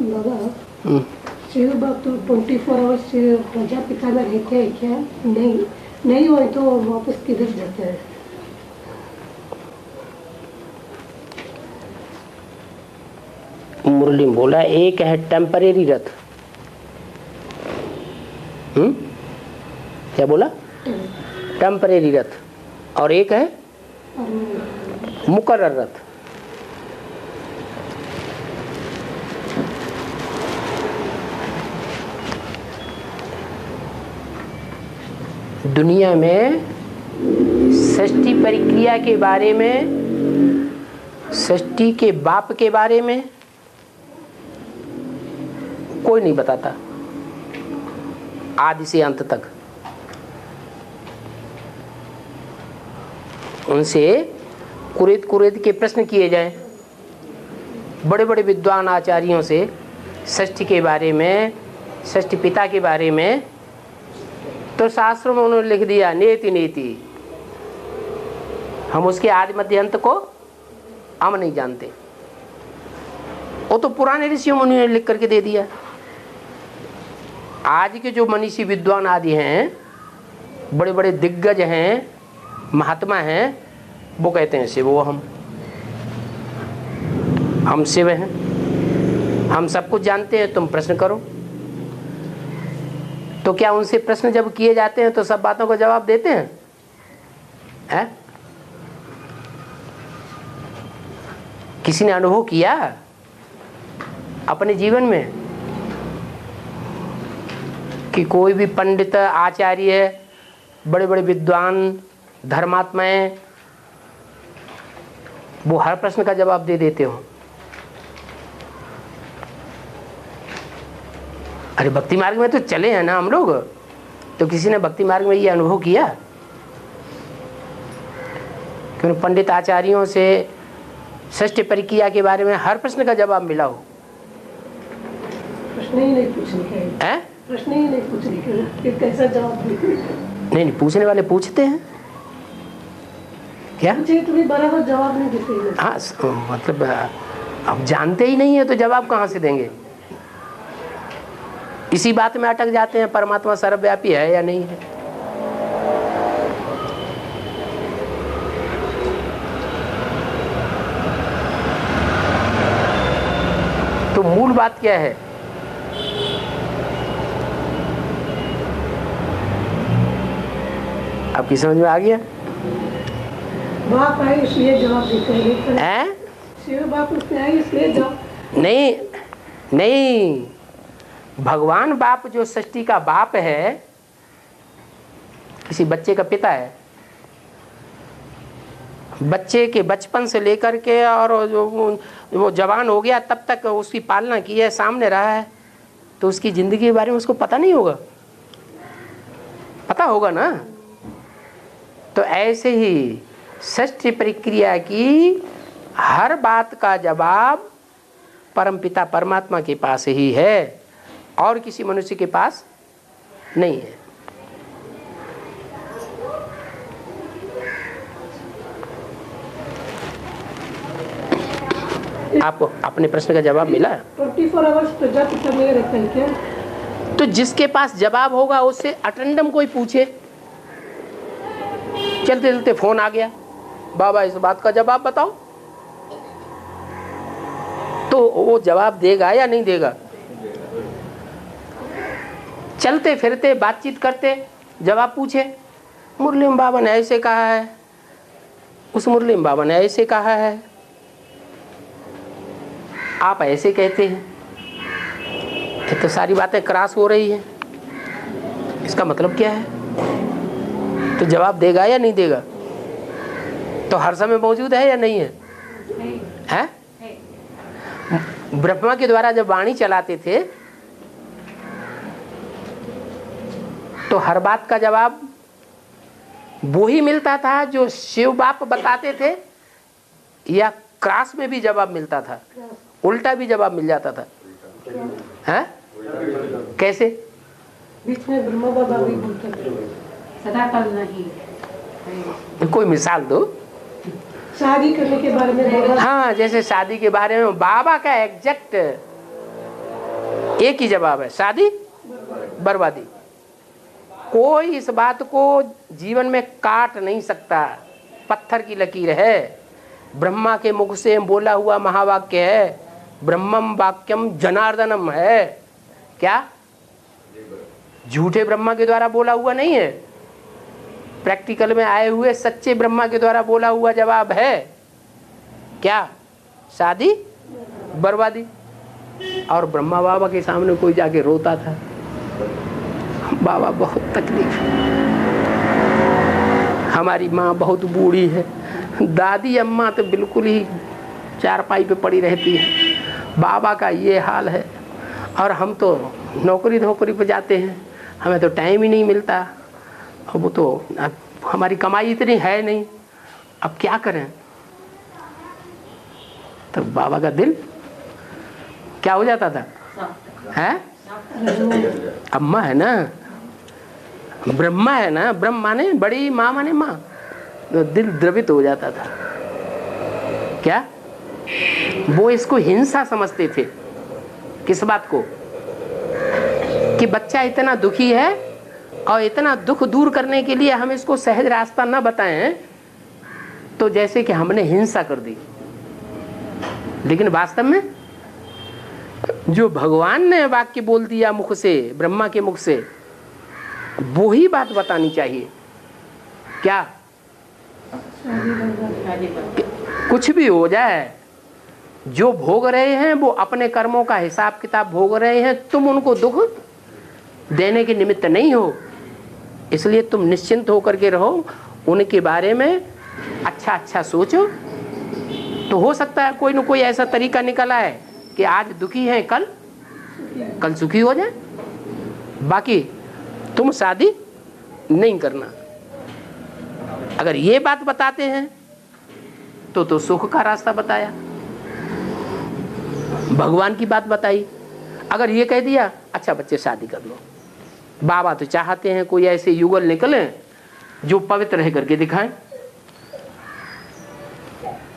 बाबा शिव बाप तो 24 आवर्स प्रजापिता में रहते हैं क्या? नहीं हो तो वापस किधर जाते हैं? मुरली बोला एक है टेम्परेरी रथ। क्या बोला? टेम्परेरी रथ। और एक है मुकर्रर रथ। दुनिया में सृष्टि प्रक्रिया के बारे में, सृष्टि के बाप के बारे में कोई नहीं बताता आदि से अंत तक। उनसे कुरेद के प्रश्न किए जाएं, बड़े बड़े विद्वान आचार्यों से सृष्टि के बारे में, सृष्टि पिता के बारे में, तो शास्त्रों में उन्होंने लिख दिया नेति नेति। हम उसके आदि मध्य अंत को हम नहीं जानते। वो तो पुराने ऋषियों मुनियों ने लिख करके दे दिया। आज के जो मनीषी विद्वान आदि हैं, बड़े बड़े दिग्गज हैं, महात्मा हैं, वो कहते हैं शिव वो हम शिव हैं, हम सब कुछ जानते हैं, तुम प्रश्न करो। तो क्या उनसे प्रश्न जब किए जाते हैं तो सब बातों का जवाब देते हैं? किसी ने अनुभव किया अपने जीवन में कि कोई भी पंडित, आचार्य, बड़े बड़े विद्वान, धर्मात्माएं वो हर प्रश्न का जवाब दे देते हो? अरे भक्ति मार्ग में तो चले हैं ना हम लोग, तो किसी ने भक्ति मार्ग में ये अनुभव किया कि उन पंडित आचार्यों से सृष्टि प्रक्रिया के बारे में हर प्रश्न का जवाब मिला हो? प्रश्न ही नहीं पूछने, प्रश्न ही नहीं पूछने, कैसा जवाब? नहीं, पूछने वाले पूछते हैं क्या? तुम्हें बराबर जवाब नहीं देते। हाँ, मतलब अब जानते ही नहीं है तो जवाब कहाँ से देंगे? इसी बात में अटक जाते हैं परमात्मा सर्वव्यापी है या नहीं है। तो मूल बात क्या है? आपकी समझ में आ गया? बाप आए इसलिए जवाब देते हैं। शिव बाप उसने आए इसलिए जवाब नहीं, भगवान बाप जो सृष्टि का बाप है, किसी बच्चे का पिता है, बच्चे के बचपन से लेकर के और वो जवान हो गया तब तक उसकी पालना की है, सामने रहा है, तो उसकी जिंदगी के बारे में उसको पता नहीं होगा? पता होगा ना। तो ऐसे ही सृष्टि प्रक्रिया की हर बात का जवाब परमपिता परमात्मा के पास ही है और किसी मनुष्य के पास नहीं है। आपको अपने प्रश्न का जवाब मिला? 24 आवर्स प्रजापिता में रहता है क्या? तो जिसके पास जवाब होगा उससे अटेंडम कोई पूछे, चलते चलते फोन आ गया, बाबा इस बात का जवाब बताओ, तो वो जवाब देगा या नहीं देगा? चलते फिरते बातचीत करते जवाब पूछे, मुरली बाबा ने ऐसे कहा है, उस मुरली बाबा ने ऐसे कहा है, आप ऐसे कहते हैं, ये तो सारी बातें क्रॉस हो रही है, इसका मतलब क्या है? तो जवाब देगा या नहीं देगा? तो हर समय मौजूद है या नहीं है? है? ब्रह्मा के द्वारा जब वाणी चलाते थे तो हर बात का जवाब वो ही मिलता था जो शिव बाप बताते थे, या क्रॉस में भी जवाब मिलता था, उल्टा भी जवाब मिल जाता था? हैं? कैसे? बीच में ब्रह्मा बाबा भी बोलते थे सदा काल नहीं। कोई मिसाल दो। शादी करने के बारे में बाबा, हाँ, जैसे शादी के बारे में बाबा का एग्जैक्ट एक ही जवाब है, शादी बर्बादी। कोई इस बात को जीवन में काट नहीं सकता, पत्थर की लकीर है। ब्रह्मा के मुख से बोला हुआ महावाक्य है, ब्रह्मम वाक्यम जनार्दनम है। क्या झूठे ब्रह्मा के द्वारा बोला हुआ नहीं है, प्रैक्टिकल में आए हुए सच्चे ब्रह्मा के द्वारा बोला हुआ जवाब है। क्या? शादी बर्बादी। और ब्रह्मा बाबा के सामने कोई जाके रोता था, बाबा बहुत तकलीफ, हमारी माँ बहुत बूढ़ी है, दादी अम्मा तो बिल्कुल ही चारपाई पे पड़ी रहती है, बाबा का ये हाल है, और हम तो नौकरी पे जाते हैं, हमें तो टाइम ही नहीं मिलता, अब वो तो अब हमारी कमाई इतनी है नहीं, अब क्या करें। तो बाबा का दिल क्या हो जाता था? है अम्मा है ना, ब्रह्मा है ना, ब्रह्म माने बड़ी, माँ माने माँ, तो दिल द्रवित हो जाता था। क्या? वो इसको हिंसा समझते थे। किस बात को? कि बच्चा इतना दुखी है और इतना दुख दूर करने के लिए हम इसको सहज रास्ता न बताएं, तो जैसे कि हमने हिंसा कर दी। लेकिन वास्तव में जो भगवान ने वाक्य बोल दिया मुख से, ब्रह्मा के मुख से, वो ही बात बतानी चाहिए। क्या? कुछ भी हो जाए, जो भोग रहे हैं वो अपने कर्मों का हिसाब किताब भोग रहे हैं, तुम उनको दुख देने के निमित्त नहीं हो, इसलिए तुम निश्चिंत होकर के रहो, उनके बारे में अच्छा अच्छा सोचो। तो हो सकता है कोई न कोई ऐसा तरीका निकल आए कि आज दुखी हैं, कल सुखी हो जाए। बाकी तुम शादी नहीं करना। अगर ये बात बताते हैं तो सुख का रास्ता बताया, भगवान की बात बताई। अगर ये कह दिया अच्छा बच्चे शादी कर लो, बाबा तो चाहते हैं कोई ऐसे युगल निकले जो पवित्र रह करके दिखाएं,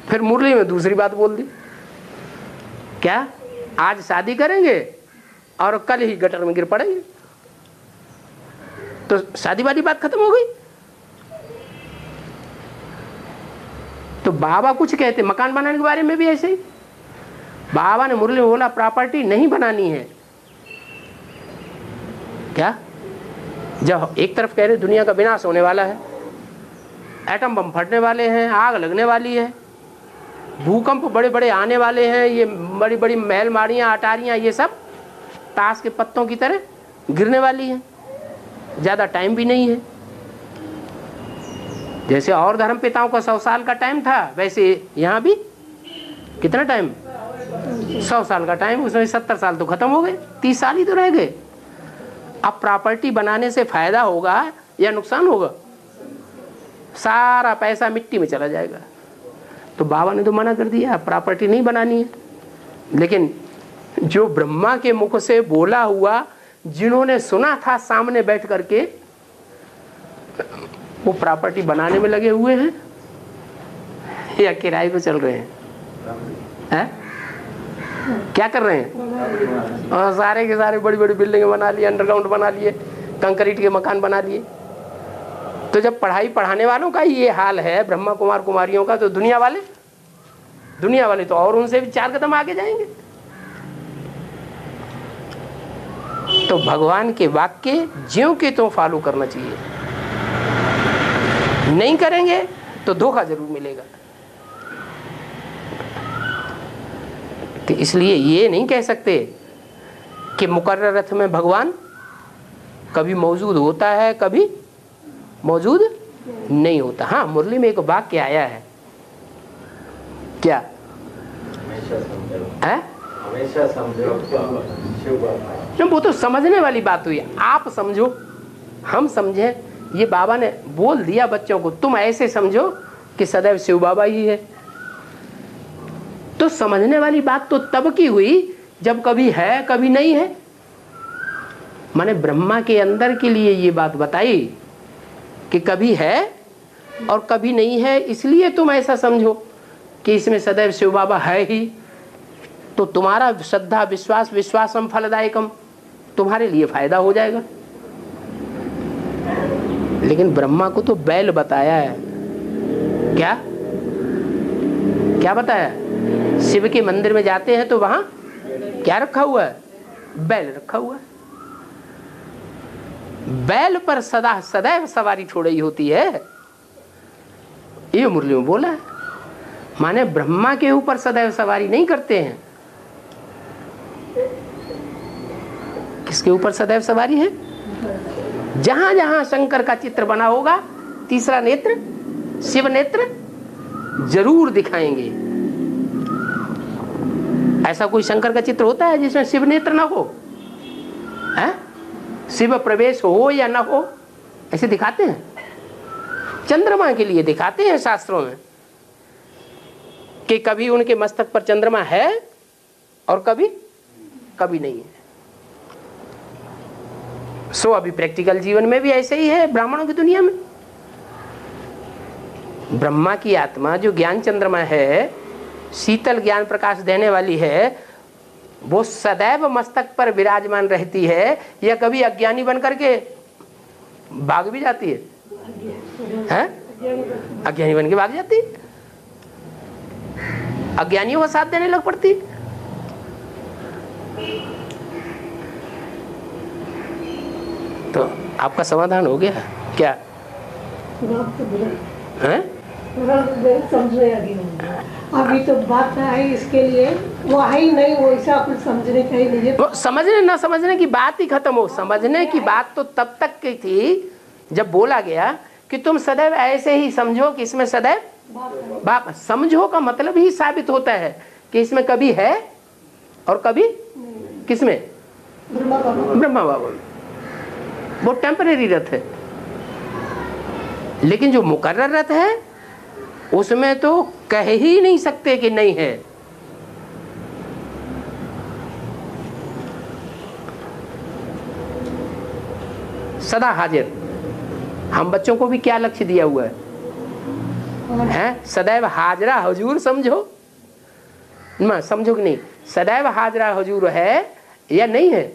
फिर मुरली में दूसरी बात बोल दी। क्या? आज शादी करेंगे और कल ही गटर में गिर पड़ेंगे, तो शादी वाली बात खत्म हो गई। तो बाबा कुछ कहते, मकान बनाने के बारे में भी ऐसे ही बाबा ने मुरली में बोला प्रॉपर्टी नहीं बनानी है। क्या? जब एक तरफ कह रहे दुनिया का विनाश होने वाला है, एटम बम फटने वाले हैं, आग लगने वाली है, भूकंप बड़े बड़े आने वाले हैं, ये बड़ी बड़ी महलमाड़ियाँ अटारियाँ ये सब ताश के पत्तों की तरह गिरने वाली हैं, ज़्यादा टाइम भी नहीं है। जैसे और धर्म पिताओं का 100 साल का टाइम था, वैसे यहाँ भी कितना टाइम? 100 साल का टाइम, उसमें 70 साल तो खत्म हो गए, 30 साल ही तो रह गए। अब प्रॉपर्टी बनाने से फायदा होगा या नुकसान होगा? सारा पैसा मिट्टी में चला जाएगा। तो बाबा ने तो मना कर दिया, प्रॉपर्टी नहीं बनानी है। लेकिन जो ब्रह्मा के मुख से बोला हुआ, जिन्होंने सुना था सामने बैठ करके, वो प्रॉपर्टी बनाने में लगे हुए हैं या किराए पे चल रहे हैं? क्या कर रहे हैं? और सारे के सारे बड़ी बड़ी बिल्डिंगें बना लिए, अंडरग्राउंड बना लिए, कंक्रीट के मकान बना लिए। तो जब पढ़ाई पढ़ाने वालों का ये हाल है, ब्रह्मा कुमार कुमारियों का, तो दुनिया वाले तो और उनसे भी 4 कदम आगे जाएंगे। तो भगवान के वाक्य ज्यों के त्यों फॉलो करना चाहिए। नहीं करेंगे तो धोखा जरूर मिलेगा। तो इसलिए ये नहीं कह सकते कि मुकर्रर अर्थ में भगवान कभी मौजूद होता है, कभी मौजूद नहीं होता। हाँ, मुरली में एक वाक्य आया है, क्या है? हमेशा समझो। वो तो समझने वाली बात हुई, आप समझो हम समझे, ये बाबा ने बोल दिया बच्चों को, तुम ऐसे समझो कि सदैव शिव बाबा ही है। तो समझने वाली बात तो तब की हुई जब कभी है कभी नहीं है। माने ब्रह्मा के अंदर के लिए ये बात बताई कि कभी है और कभी नहीं है, इसलिए तुम ऐसा समझो कि इसमें सदैव शिव बाबा है ही। तो तुम्हारा श्रद्धा विश्वास, विश्वासम फलदायकम, तुम्हारे लिए फायदा हो जाएगा। लेकिन ब्रह्मा को तो बैल बताया है। क्या क्या बताया? शिव के मंदिर में जाते हैं तो वहां क्या रखा हुआ है? बैल रखा हुआ है। बैल पर सदा सदैव सवारी छोड़ी होती है, ये मुरली में बोला है। माने ब्रह्मा के ऊपर सदैव सवारी नहीं करते हैं। किसके ऊपर सदैव सवारी है? जहां जहां शंकर का चित्र बना होगा, तीसरा नेत्र, शिव नेत्र जरूर दिखाएंगे। ऐसा कोई शंकर का चित्र होता है जिसमें शिव नेत्र ना हो? है? शिव प्रवेश हो या ना हो, ऐसे दिखाते हैं। चंद्रमा के लिए दिखाते हैं शास्त्रों में कि कभी उनके मस्तक पर चंद्रमा है और कभी कभी नहीं है। सो अभी प्रैक्टिकल जीवन में भी ऐसे ही है। ब्राह्मणों की दुनिया में ब्रह्मा की आत्मा जो ज्ञान चंद्रमा है, शीतल ज्ञान प्रकाश देने वाली है, वो सदैव मस्तक पर विराजमान रहती है या कभी अज्ञानी बन करके भाग भी जाती है? अज्ञानी बन के भाग जाती है, अज्ञानियों का साथ देने लग पड़ती। तो आपका समाधान हो गया क्या? हैं? अभी तो बात है इसके लिए, वो आई नहीं, वो ऐसा कुछ समझने का ही नहीं है। वो समझने ना समझने की बात ही खत्म हो। समझने की बात तो तब तक की थी जब बोला गया कि तुम सदैव ऐसे ही समझो कि इसमें सदैव बाप। समझो का मतलब ही साबित होता है कि इसमें कभी है और कभी किसमें? ब्रह्मा बाबा। वो टेम्परेरी रथ है, लेकिन जो मुकर्रर रथ है उसमें तो कह ही नहीं सकते कि नहीं है। सदा हाजिर। हम बच्चों को भी क्या लक्ष्य दिया हुआ है? सदैव हाजरा हुजूर समझो ना, समझो कि नहीं? सदैव हाजरा हुजूर है या नहीं है?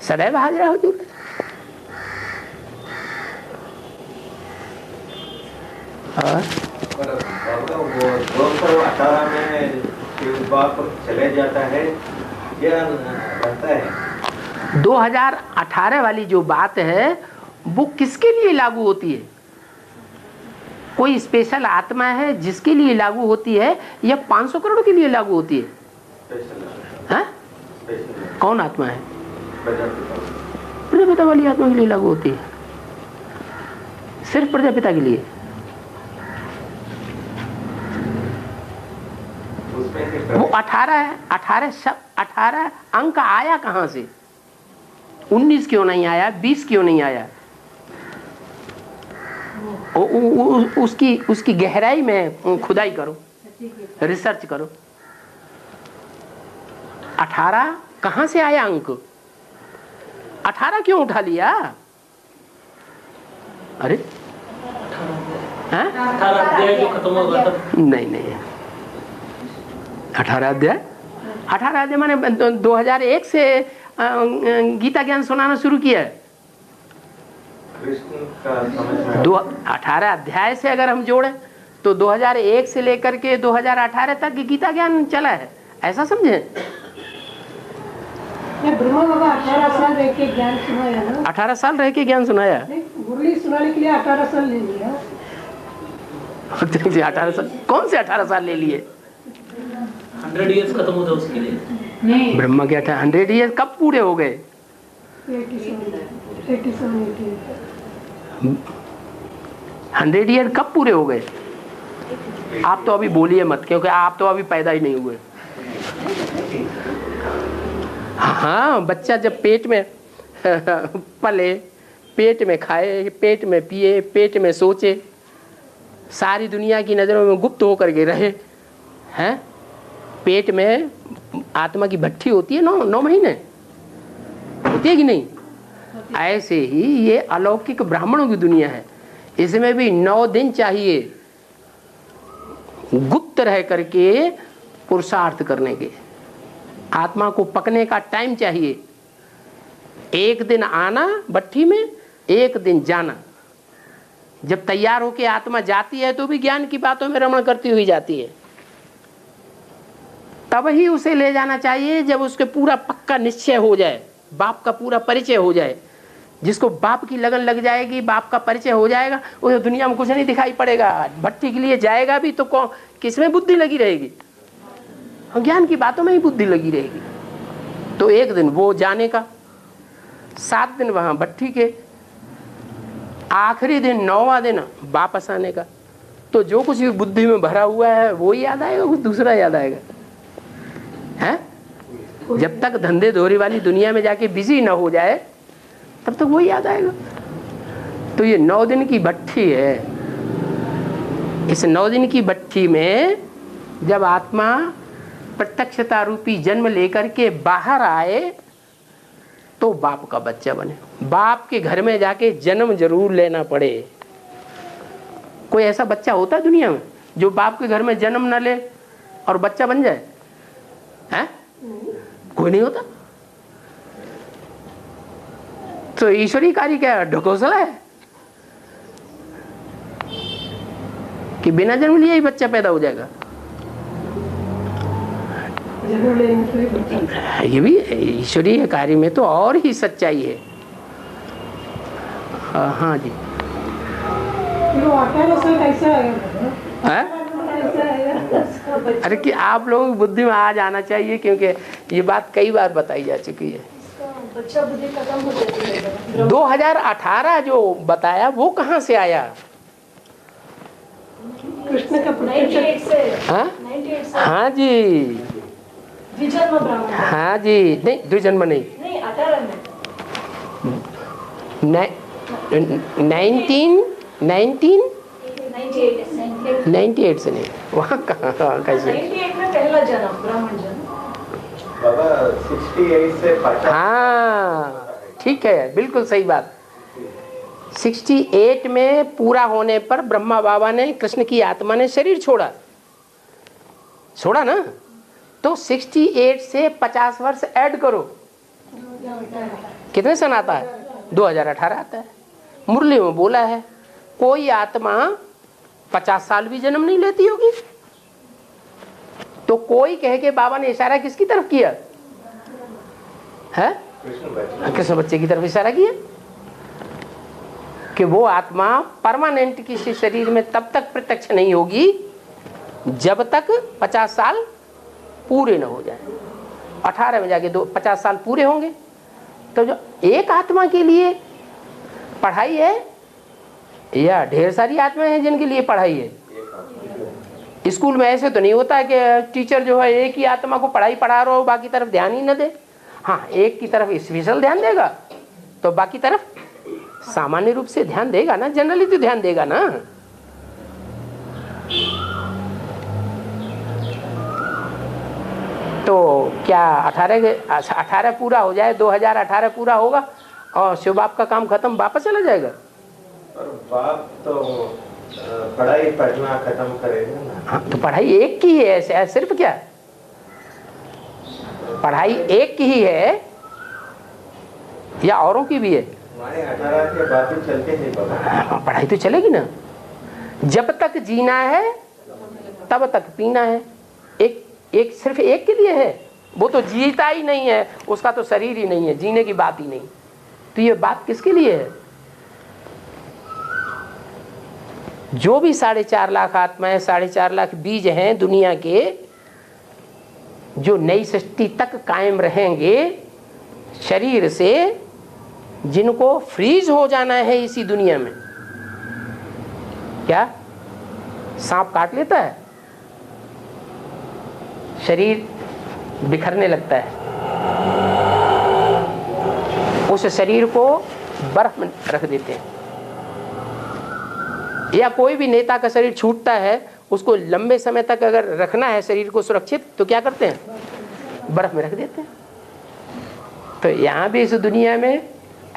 सदैव हाजरा हुजूर। वो 2018 में शिव बाप चले जाता है या रहता है? 2018 वाली जो बात है वो किसके लिए लागू होती है? कोई स्पेशल आत्मा है जिसके लिए लागू होती है या 500 करोड़ के लिए लागू होती है? हाँ? कौन आत्मा है? प्रजापिता वाली आत्मा के लिए लागू होती है, सिर्फ प्रजापिता के लिए। वो 18 अंक आया कहां से? 19 क्यों नहीं आया? 20 क्यों नहीं आया? उसकी गहराई में खुदाई करो, रिसर्च करो। 18 कहां से आया अंक? 18 क्यों उठा लिया? अरे 18 अध्याय जो खत्म हो गया था। नहीं 18 अध्याय माने 2001 से गीता ज्ञान सुनाना शुरू किया है। 18 अध्याय से अगर हम जोड़े तो 2001 से लेकर के 2018 तक गीता ज्ञान चला है, ऐसा समझे? ब्रह्मा बाबा 18 साल रह के ज्ञान सुनाया ना। 18 साल रह के ज्ञान सुनाया। मुरली सुनाने के लिए 18 साल ले लिया। 18 साल? कौन से 18 साल ले लिए? 100 इयर्स खत्म होता उसके लिए नहीं। ब्रह्मा के 100 ईयर कब पूरे हो गए? 100 ईयर कब पूरे हो गए? आप तो अभी बोलिए मत, क्योंकि आप तो अभी पैदा ही नहीं हुए। हाँ, बच्चा जब पेट में पले, पेट में खाए, पेट में पिए, पेट में सोचे, सारी दुनिया की नजरों में गुप्त होकर के रहे हैं। पेट में आत्मा की भट्ठी होती है 9 महीने, होती है कि नहीं? ऐसे ही ये अलौकिक ब्राह्मणों की दुनिया है, इसमें भी 9 दिन चाहिए गुप्त रह करके पुरुषार्थ करने के, आत्मा को पकने का टाइम चाहिए। एक दिन आना भट्ठी में, एक दिन जाना। जब तैयार होके आत्मा जाती है तो भी ज्ञान की बातों में रमण करती हुई जाती है। तब ही उसे ले जाना चाहिए जब उसके पूरा पक्का निश्चय हो जाए, बाप का पूरा परिचय हो जाए। जिसको बाप की लगन लग जाएगी, बाप का परिचय हो जाएगा, उसे दुनिया में कुछ नहीं दिखाई पड़ेगा। भट्टी के लिए जाएगा भी तो कौन, किसमें बुद्धि लगी रहेगी? ज्ञान की बातों में ही बुद्धि लगी रहेगी। तो एक दिन वो जाने का, 7 दिन वहां भट्टी के, आखिरी दिन 9वां दिन वापस आने का। तो जो कुछ भी बुद्धि में भरा हुआ है वो ही याद आएगा, कुछ दूसरा याद आएगा है? जब तक धंधे धोरी वाली दुनिया में जाके बिजी ना हो जाए तब तक वो याद आएगा। तो ये 9 दिन की भट्टी है। इस 9 दिन की भट्टी में जब आत्मा प्रत्यक्षता रूपी जन्म लेकर के बाहर आए तो बाप का बच्चा बने। बाप के घर में जाके जन्म जरूर लेना पड़े। कोई ऐसा बच्चा होता है दुनिया में जो बाप के घर में जन्म न ले और बच्चा बन जाए? है? कोई नहीं होता। तो ईश्वरी कार्य क्या ढकोसला है कि बिना जन्म लिए ही बच्चा पैदा हो जाएगा? ये भी ईश्वरीय कार्य में तो और ही सच्चाई है। हाँ जी। अरे कि आप लोगों की बुद्धि में आ जाना चाहिए, क्योंकि ये बात कई बार बताई जा चुकी है। 2018 जो बताया वो कहाँ से आया? कृष्ण का हाँ जी, द्विजन्म ब्राह्मण। हाँ जी, नहीं द्विजन्म नहीं, 1998 से नहीं। वहाँ कहाँ कैसे? 98 में पहला जन्म, ब्राह्मण जन्म। बाबा 68 से 50। हाँ ठीक है, बिल्कुल सही बात। 68 में पूरा होने पर ब्रह्मा बाबा ने, कृष्ण की आत्मा ने शरीर छोड़ा ना। तो 68 से 50 वर्ष ऐड करो, कितने सन आता है? 2018 आता है। मुरली में बोला है कोई आत्मा 50 साल भी जन्म नहीं लेती होगी। तो कोई कहे कि बाबा ने इशारा किसकी तरफ किया है? कृष्ण बच्चे की तरफ इशारा किया कि वो आत्मा परमानेंट किसी शरीर में तब तक प्रत्यक्ष नहीं होगी जब तक 50 साल पूरे न हो जाए। 18 में जाके 50 साल पूरे होंगे। तो जो एक आत्मा के लिए पढ़ाई है या ढेर सारी आत्माएं हैं जिनके लिए पढ़ाई है? स्कूल में ऐसे तो नहीं होता कि टीचर जो है एक ही आत्मा को पढ़ाई पढ़ा रहा हो, बाकी तरफ ध्यान ही न दे। हाँ, एक की तरफ स्पेशल ध्यान देगा तो बाकी तरफ सामान्य रूप से ध्यान देगा ना, जनरली तो ध्यान देगा ना। तो क्या 18 पूरा हो जाए, 2018 पूरा होगा और शिव बाप का काम खत्म, वापस चला जाएगा? और बाप तो पढ़ाई पढ़ना खत्म करेगा ना। हाँ, तो पढ़ाई एक की ही है, सिर्फ क्या पढ़ाई एक की ही है या औरों की भी है? हमारे 18 के बाद भी चलते हैं बाबा। पढ़ाई तो चलेगी ना। जब तक जीना है तब तक पीना है। एक सिर्फ एक के लिए है, वो तो जीता ही नहीं है, उसका तो शरीर ही नहीं है, जीने की बात ही नहीं। तो ये बात किसके लिए है? जो भी 4.5 लाख आत्माएं, 4.5 लाख बीज हैं दुनिया के, जो नई सृष्टि तक कायम रहेंगे शरीर से, जिनको फ्रीज हो जाना है इसी दुनिया में। क्या सांप काट लेता है, शरीर बिखरने लगता है, उस शरीर को बर्फ में रख देते हैं। या कोई भी नेता का शरीर छूटता है, उसको लंबे समय तक अगर रखना है शरीर को सुरक्षित, तो क्या करते हैं? बर्फ में रख देते हैं। तो यहाँ भी इस दुनिया में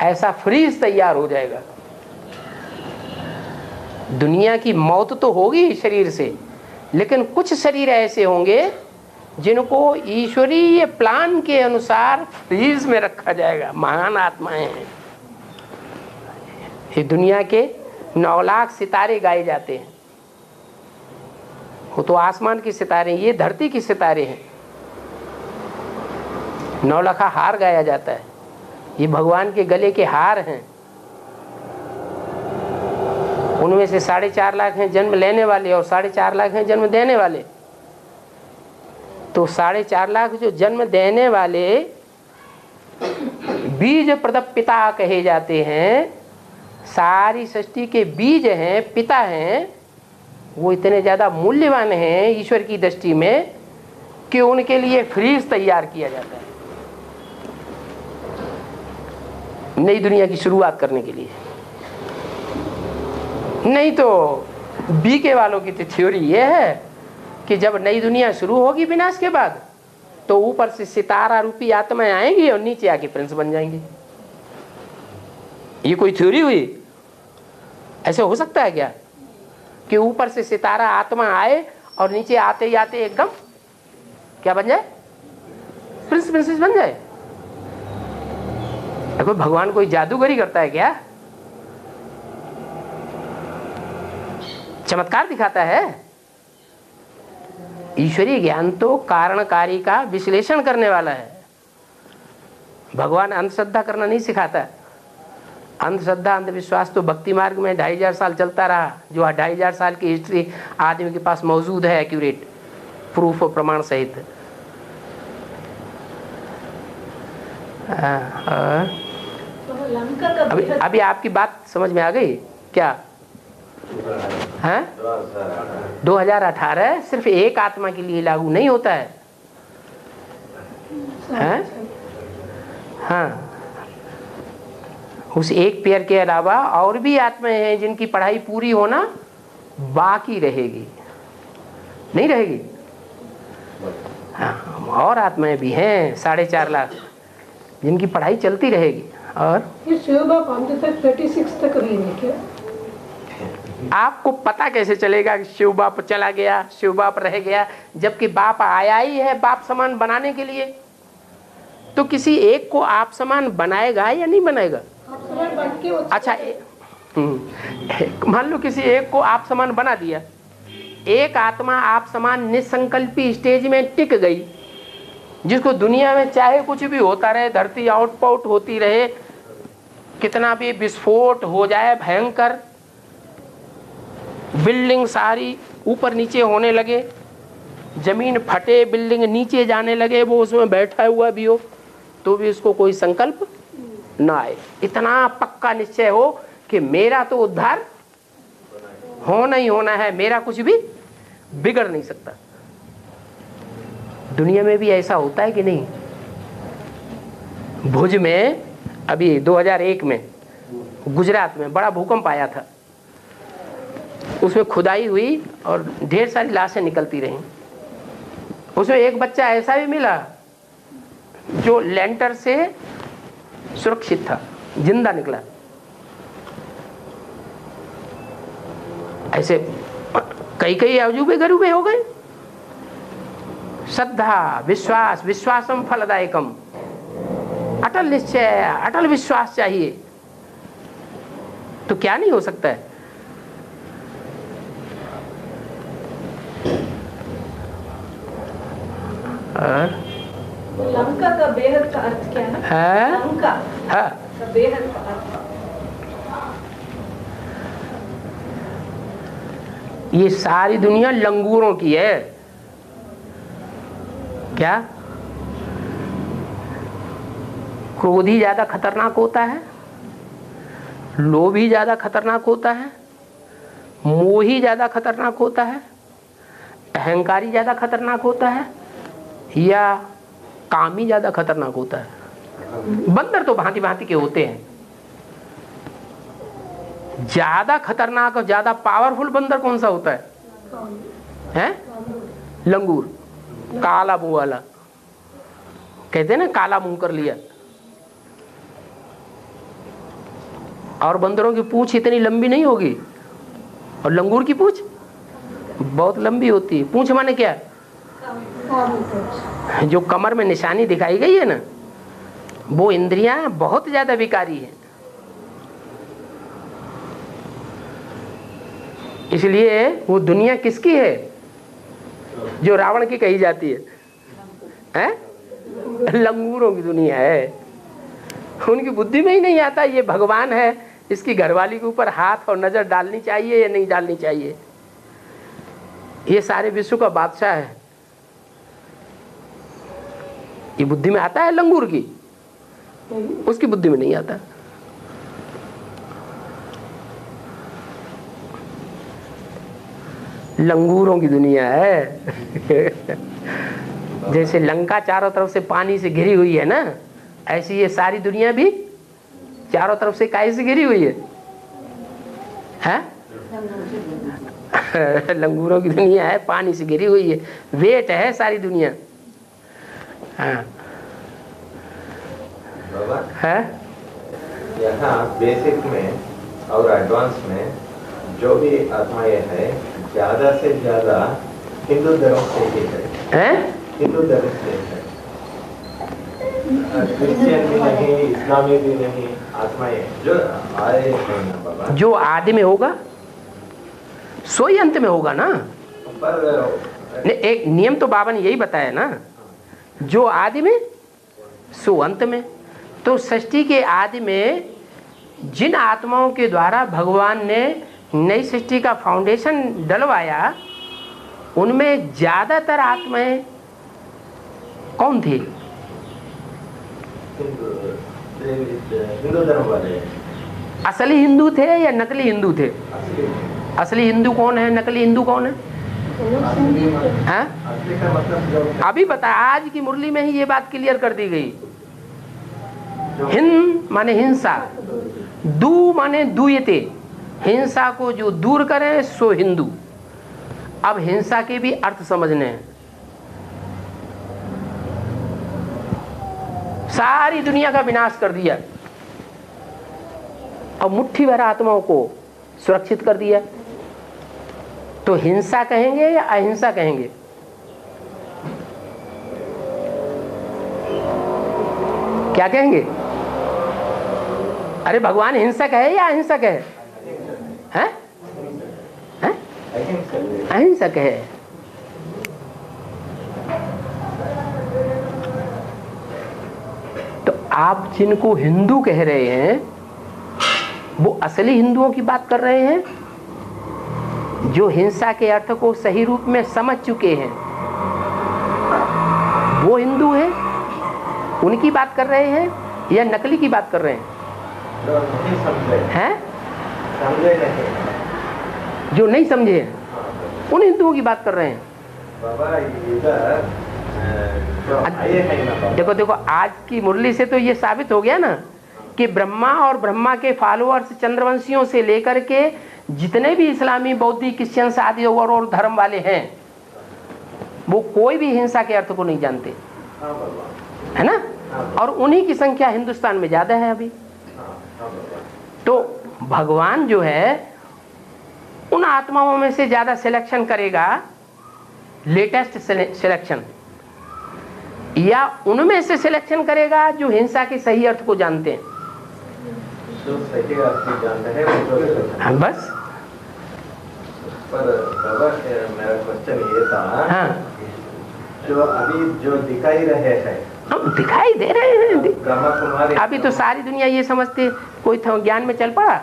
ऐसा फ्रीज तैयार हो जाएगा। दुनिया की मौत तो होगी शरीर से, लेकिन कुछ शरीर ऐसे होंगे जिनको ईश्वरीय प्लान के अनुसार फ्रीज में रखा जाएगा, महान आत्माएं हैं। ये दुनिया के 9 लाख सितारे गाए जाते हैं, वो तो आसमान के सितारे, ये धरती के सितारे हैं। 9 लाख हार गाया जाता है, ये भगवान के गले के हार हैं। उनमें से 4.5 लाख हैं जन्म लेने वाले और 4.5 लाख हैं जन्म देने वाले। तो 4.5 लाख जो जन्म देने वाले बीज प्रदप पिता कहे जाते हैं, सारी सृष्टि के बीज हैं, पिता हैं, वो इतने ज्यादा मूल्यवान हैं ईश्वर की दृष्टि में कि उनके लिए फ्रीज तैयार किया जाता है नई दुनिया की शुरुआत करने के लिए। नहीं तो बीके वालों की तो थ्योरी ये है कि जब नई दुनिया शुरू होगी विनाश के बाद, तो ऊपर से सितारा रूपी आत्माएं आएंगी और नीचे आके प्रिंस बन जाएंगे। ये कोई थ्योरी हुई? ऐसे हो सकता है क्या कि ऊपर से सितारा आत्मा आए और नीचे आते ही आते एकदम क्या बन जाए? प्रिंस प्रिंसेस बन जाए? देखो भगवान कोई जादूगरी करता है क्या? चमत्कार दिखाता है? ईश्वरीय ज्ञान तो कारणकारी का विश्लेषण करने वाला है। भगवान अंधश्रद्धा करना नहीं सिखाता। अंधश्रद्धा अंधविश्वास तो भक्ति मार्ग में 2500 साल चलता रहा, जो 2500 साल की हिस्ट्री आदमी के पास मौजूद है, एक्यूरेट प्रूफ और प्रमाण सहित। अभी आपकी बात समझ में आ गई क्या? हैं? 2018 सिर्फ एक आत्मा के लिए लागू नहीं होता है, हैं? हाँ, उस एक पेयर के अलावा और भी आत्माएं हैं जिनकी पढ़ाई पूरी होना बाकी रहेगी, नहीं रहेगी? हाँ, और आत्माएं भी हैं 4.5 लाख जिनकी पढ़ाई चलती रहेगी। और ये शिव बाप अंत तक 36 तक रहेंगे क्या? आपको पता कैसे चलेगा कि शिव बाप चला गया, शिव बाप रह गया, जबकि बाप आया ही है बाप समान बनाने के लिए? तो किसी एक को आप समान बनाएगा या नहीं बनाएगा? अच्छा, मान लो किसी एक को आप समान बना दिया, एक आत्मा आप समान निसंकल्पी स्टेज में टिक गई, जिसको दुनिया में चाहे कुछ भी होता रहे, धरती आउटपाउट होती रहे, कितना भी विस्फोट हो जाए भयंकर, बिल्डिंग सारी ऊपर नीचे होने लगे, जमीन फटे, बिल्डिंग नीचे जाने लगे, वो उसमें बैठा हुआ भी हो तो भी उसको कोई संकल्प ना आए, इतना पक्का निश्चय हो कि मेरा तो उद्धार होना ही होना है, मेरा कुछ भी बिगड़ नहीं सकता। दुनिया में भी ऐसा होता है कि नहीं? भुज में अभी 2001 में गुजरात में बड़ा भूकंप आया था, उसमें खुदाई हुई और ढेर सारी लाशें निकलती रहीं। उसमें एक बच्चा ऐसा भी मिला जो लेंटर से सुरक्षित था, जिंदा निकला। ऐसे कई अजूबे गरूबे हो गए। श्रद्धा, विश्वास, विश्वासम फलदायकम, अटल निश्चय, अटल विश्वास चाहिए, तो क्या नहीं हो सकता है? लंका का बेहद का अर्थ क्या है? लंका हाँ, का बेहद का अर्थ। ये सारी दुनिया लंगूरों की है। क्या? क्रोधी ज्यादा खतरनाक होता है, लोभी ज्यादा खतरनाक होता है, मोही ज्यादा खतरनाक होता है, अहंकारी ज्यादा खतरनाक होता है, या कामी ज्यादा खतरनाक होता है? बंदर तो भांति भांति के होते हैं। ज्यादा खतरनाक और ज्यादा पावरफुल बंदर कौन सा होता है? हैं? लंगूर, काला मुंह वाला, कहते हैं ना काला मुंह कर लिया। और बंदरों की पूंछ इतनी लंबी नहीं होगी, और लंगूर की पूंछ बहुत लंबी होती है। पूंछ माने क्या? काम होता है। जो कमर में निशानी दिखाई गई है ना, वो इंद्रियां बहुत ज्यादा विकारी हैं। इसलिए वो दुनिया किसकी है जो रावण की कही जाती है, हैं? लंगूरों की दुनिया है। उनकी बुद्धि में ही नहीं आता ये भगवान है, इसकी घरवाली के ऊपर हाथ और नजर डालनी चाहिए या नहीं डालनी चाहिए। ये सारे विश्व का बादशाह है, ये बुद्धि में आता है लंगूर की, उसकी बुद्धि में नहीं आता। लंगूरों की दुनिया है। जैसे लंका चारों तरफ से पानी से घिरी हुई है ना, ऐसी ये सारी दुनिया भी चारों तरफ से काहे से घिरी हुई है, हैं? लंगूरों की दुनिया है, पानी से घिरी हुई है, वेट है सारी दुनिया। हाँ है यहाँ बेसिक में और एडवांस में जो भी आत्माएं है ज्यादा से ज्यादा हिंदू धर्म से ही है, हिंदू धर्म से है। क्रिश्चियन भी नहीं, इस्लामी भी नहीं, आत्माएं जो आए हैं ना बाबा, जो आदि में होगा सो ही अंत में होगा ना। पर एक नियम तो बाबा ने यही बताया ना, जो आदि में सो अंत में। तो सृष्टि के आदि में जिन आत्माओं के द्वारा भगवान ने नई सृष्टि का फाउंडेशन डलवाया, उनमें ज्यादातर आत्माएं कौन थी? हिंदू धर्म वाले असली हिंदू थे या नकली हिंदू थे? असली हिंदू कौन है, नकली हिंदू कौन है? हाँ? असली का मतलब जो अभी बता, आज की मुरली में ही ये बात क्लियर कर दी गई। हिंद माने हिंसा, दू माने दूयते, हिंसा को जो दूर करें सो हिंदू। अब हिंसा के भी अर्थ समझने हैं। सारी दुनिया का विनाश कर दिया और मुट्ठी भर आत्माओं को सुरक्षित कर दिया, तो हिंसा कहेंगे या अहिंसा कहेंगे? क्या कहेंगे? अरे भगवान हिंसक है या अहिंसक है? हैं? हैं? अहिंसक है। तो आप जिनको हिंदू कह रहे हैं वो असली हिंदुओं की बात कर रहे हैं, जो हिंसा के अर्थ को सही रूप में समझ चुके हैं, वो हिंदू हैं, उनकी बात कर रहे हैं या नकली की बात कर रहे हैं? नहीं समझे हैं? समझे नहीं, जो नहीं समझे हैं उन हिंदुओं की बात कर रहे हैं। बाबा इधर जो आए हैं ना बाबा, देखो देखो, आज की मुरली से तो ये साबित हो गया ना कि ब्रह्मा और ब्रह्मा के फॉलोअर्स चंद्रवंशियों से लेकर के जितने भी इस्लामी, बौद्धिक, क्रिश्चियन आदि और धर्म वाले हैं, वो कोई भी हिंसा के अर्थ को नहीं जानते, हाँ बाबा, है ना? और उन्हीं की संख्या हिंदुस्तान में ज्यादा है अभी। हाँ बाबा। तो भगवान जो है उन आत्माओं में से ज्यादा सिलेक्शन करेगा, लेटेस्ट सिलेक्शन, या उनमें से सिलेक्शन करेगा जो हिंसा के सही अर्थ को जानते हैं। जो सही अर्थ जानते हैं वो तो हाँ बस। पर बाबा मेरा क्वेश्चन ये था, हाँ, जो अभी जो दिखाई रहे हैं, हम दिखाई दे रहे हैं। ब्रह्मा कुमारी, अभी तो सारी दुनिया ये समझती, कोई ज्ञान में चल पड़ा,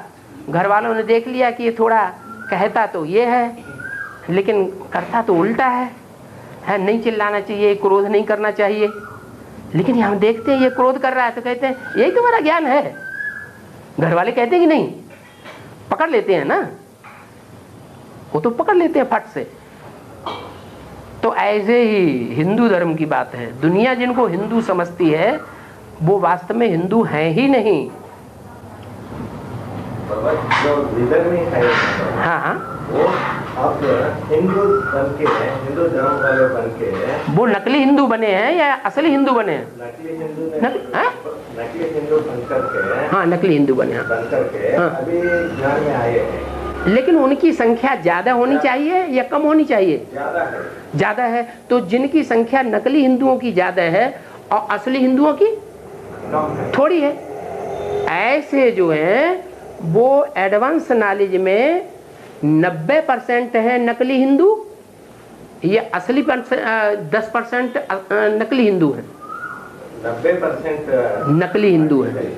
घर वालों ने देख लिया कि ये थोड़ा कहता तो ये है लेकिन करता तो उल्टा है, नहीं चिल्लाना चाहिए, क्रोध नहीं करना चाहिए, लेकिन हम देखते हैं ये क्रोध कर रहा है तो कहते हैं यही तुम्हारा ज्ञान है। घर वाले कहते हैं कि नहीं, पकड़ लेते हैं ना, वो तो पकड़ लेते हैं फट से। तो ऐसे ही हिंदू धर्म की बात है, दुनिया जिनको हिंदू समझती है वो वास्तव में हिंदू हैं ही नहीं। बाबा जो लीडर में है, हाँ हाँ, वो आप हिंदू बन के, हिंदू धर्म वाले बन के, वो नकली हिंदू बने हैं या असली हिंदू बने हैं? नकली हिंदू नकली हिंदू बन करके, हाँ, नकली हिंदू बने हैं। बन करके हाँ। अभी ज्ञान में आए हैं। लेकिन उनकी संख्या ज्यादा होनी चाहिए या कम होनी चाहिए? ज्यादा है। ज्यादा है। तो जिनकी संख्या नकली हिंदुओं की ज्यादा है और असली हिंदुओं की थोड़ी है, ऐसे जो है वो एडवांस नॉलेज में 90% है नकली हिंदू, या असली 10% नकली हिंदू है? 90% नकली हिंदू है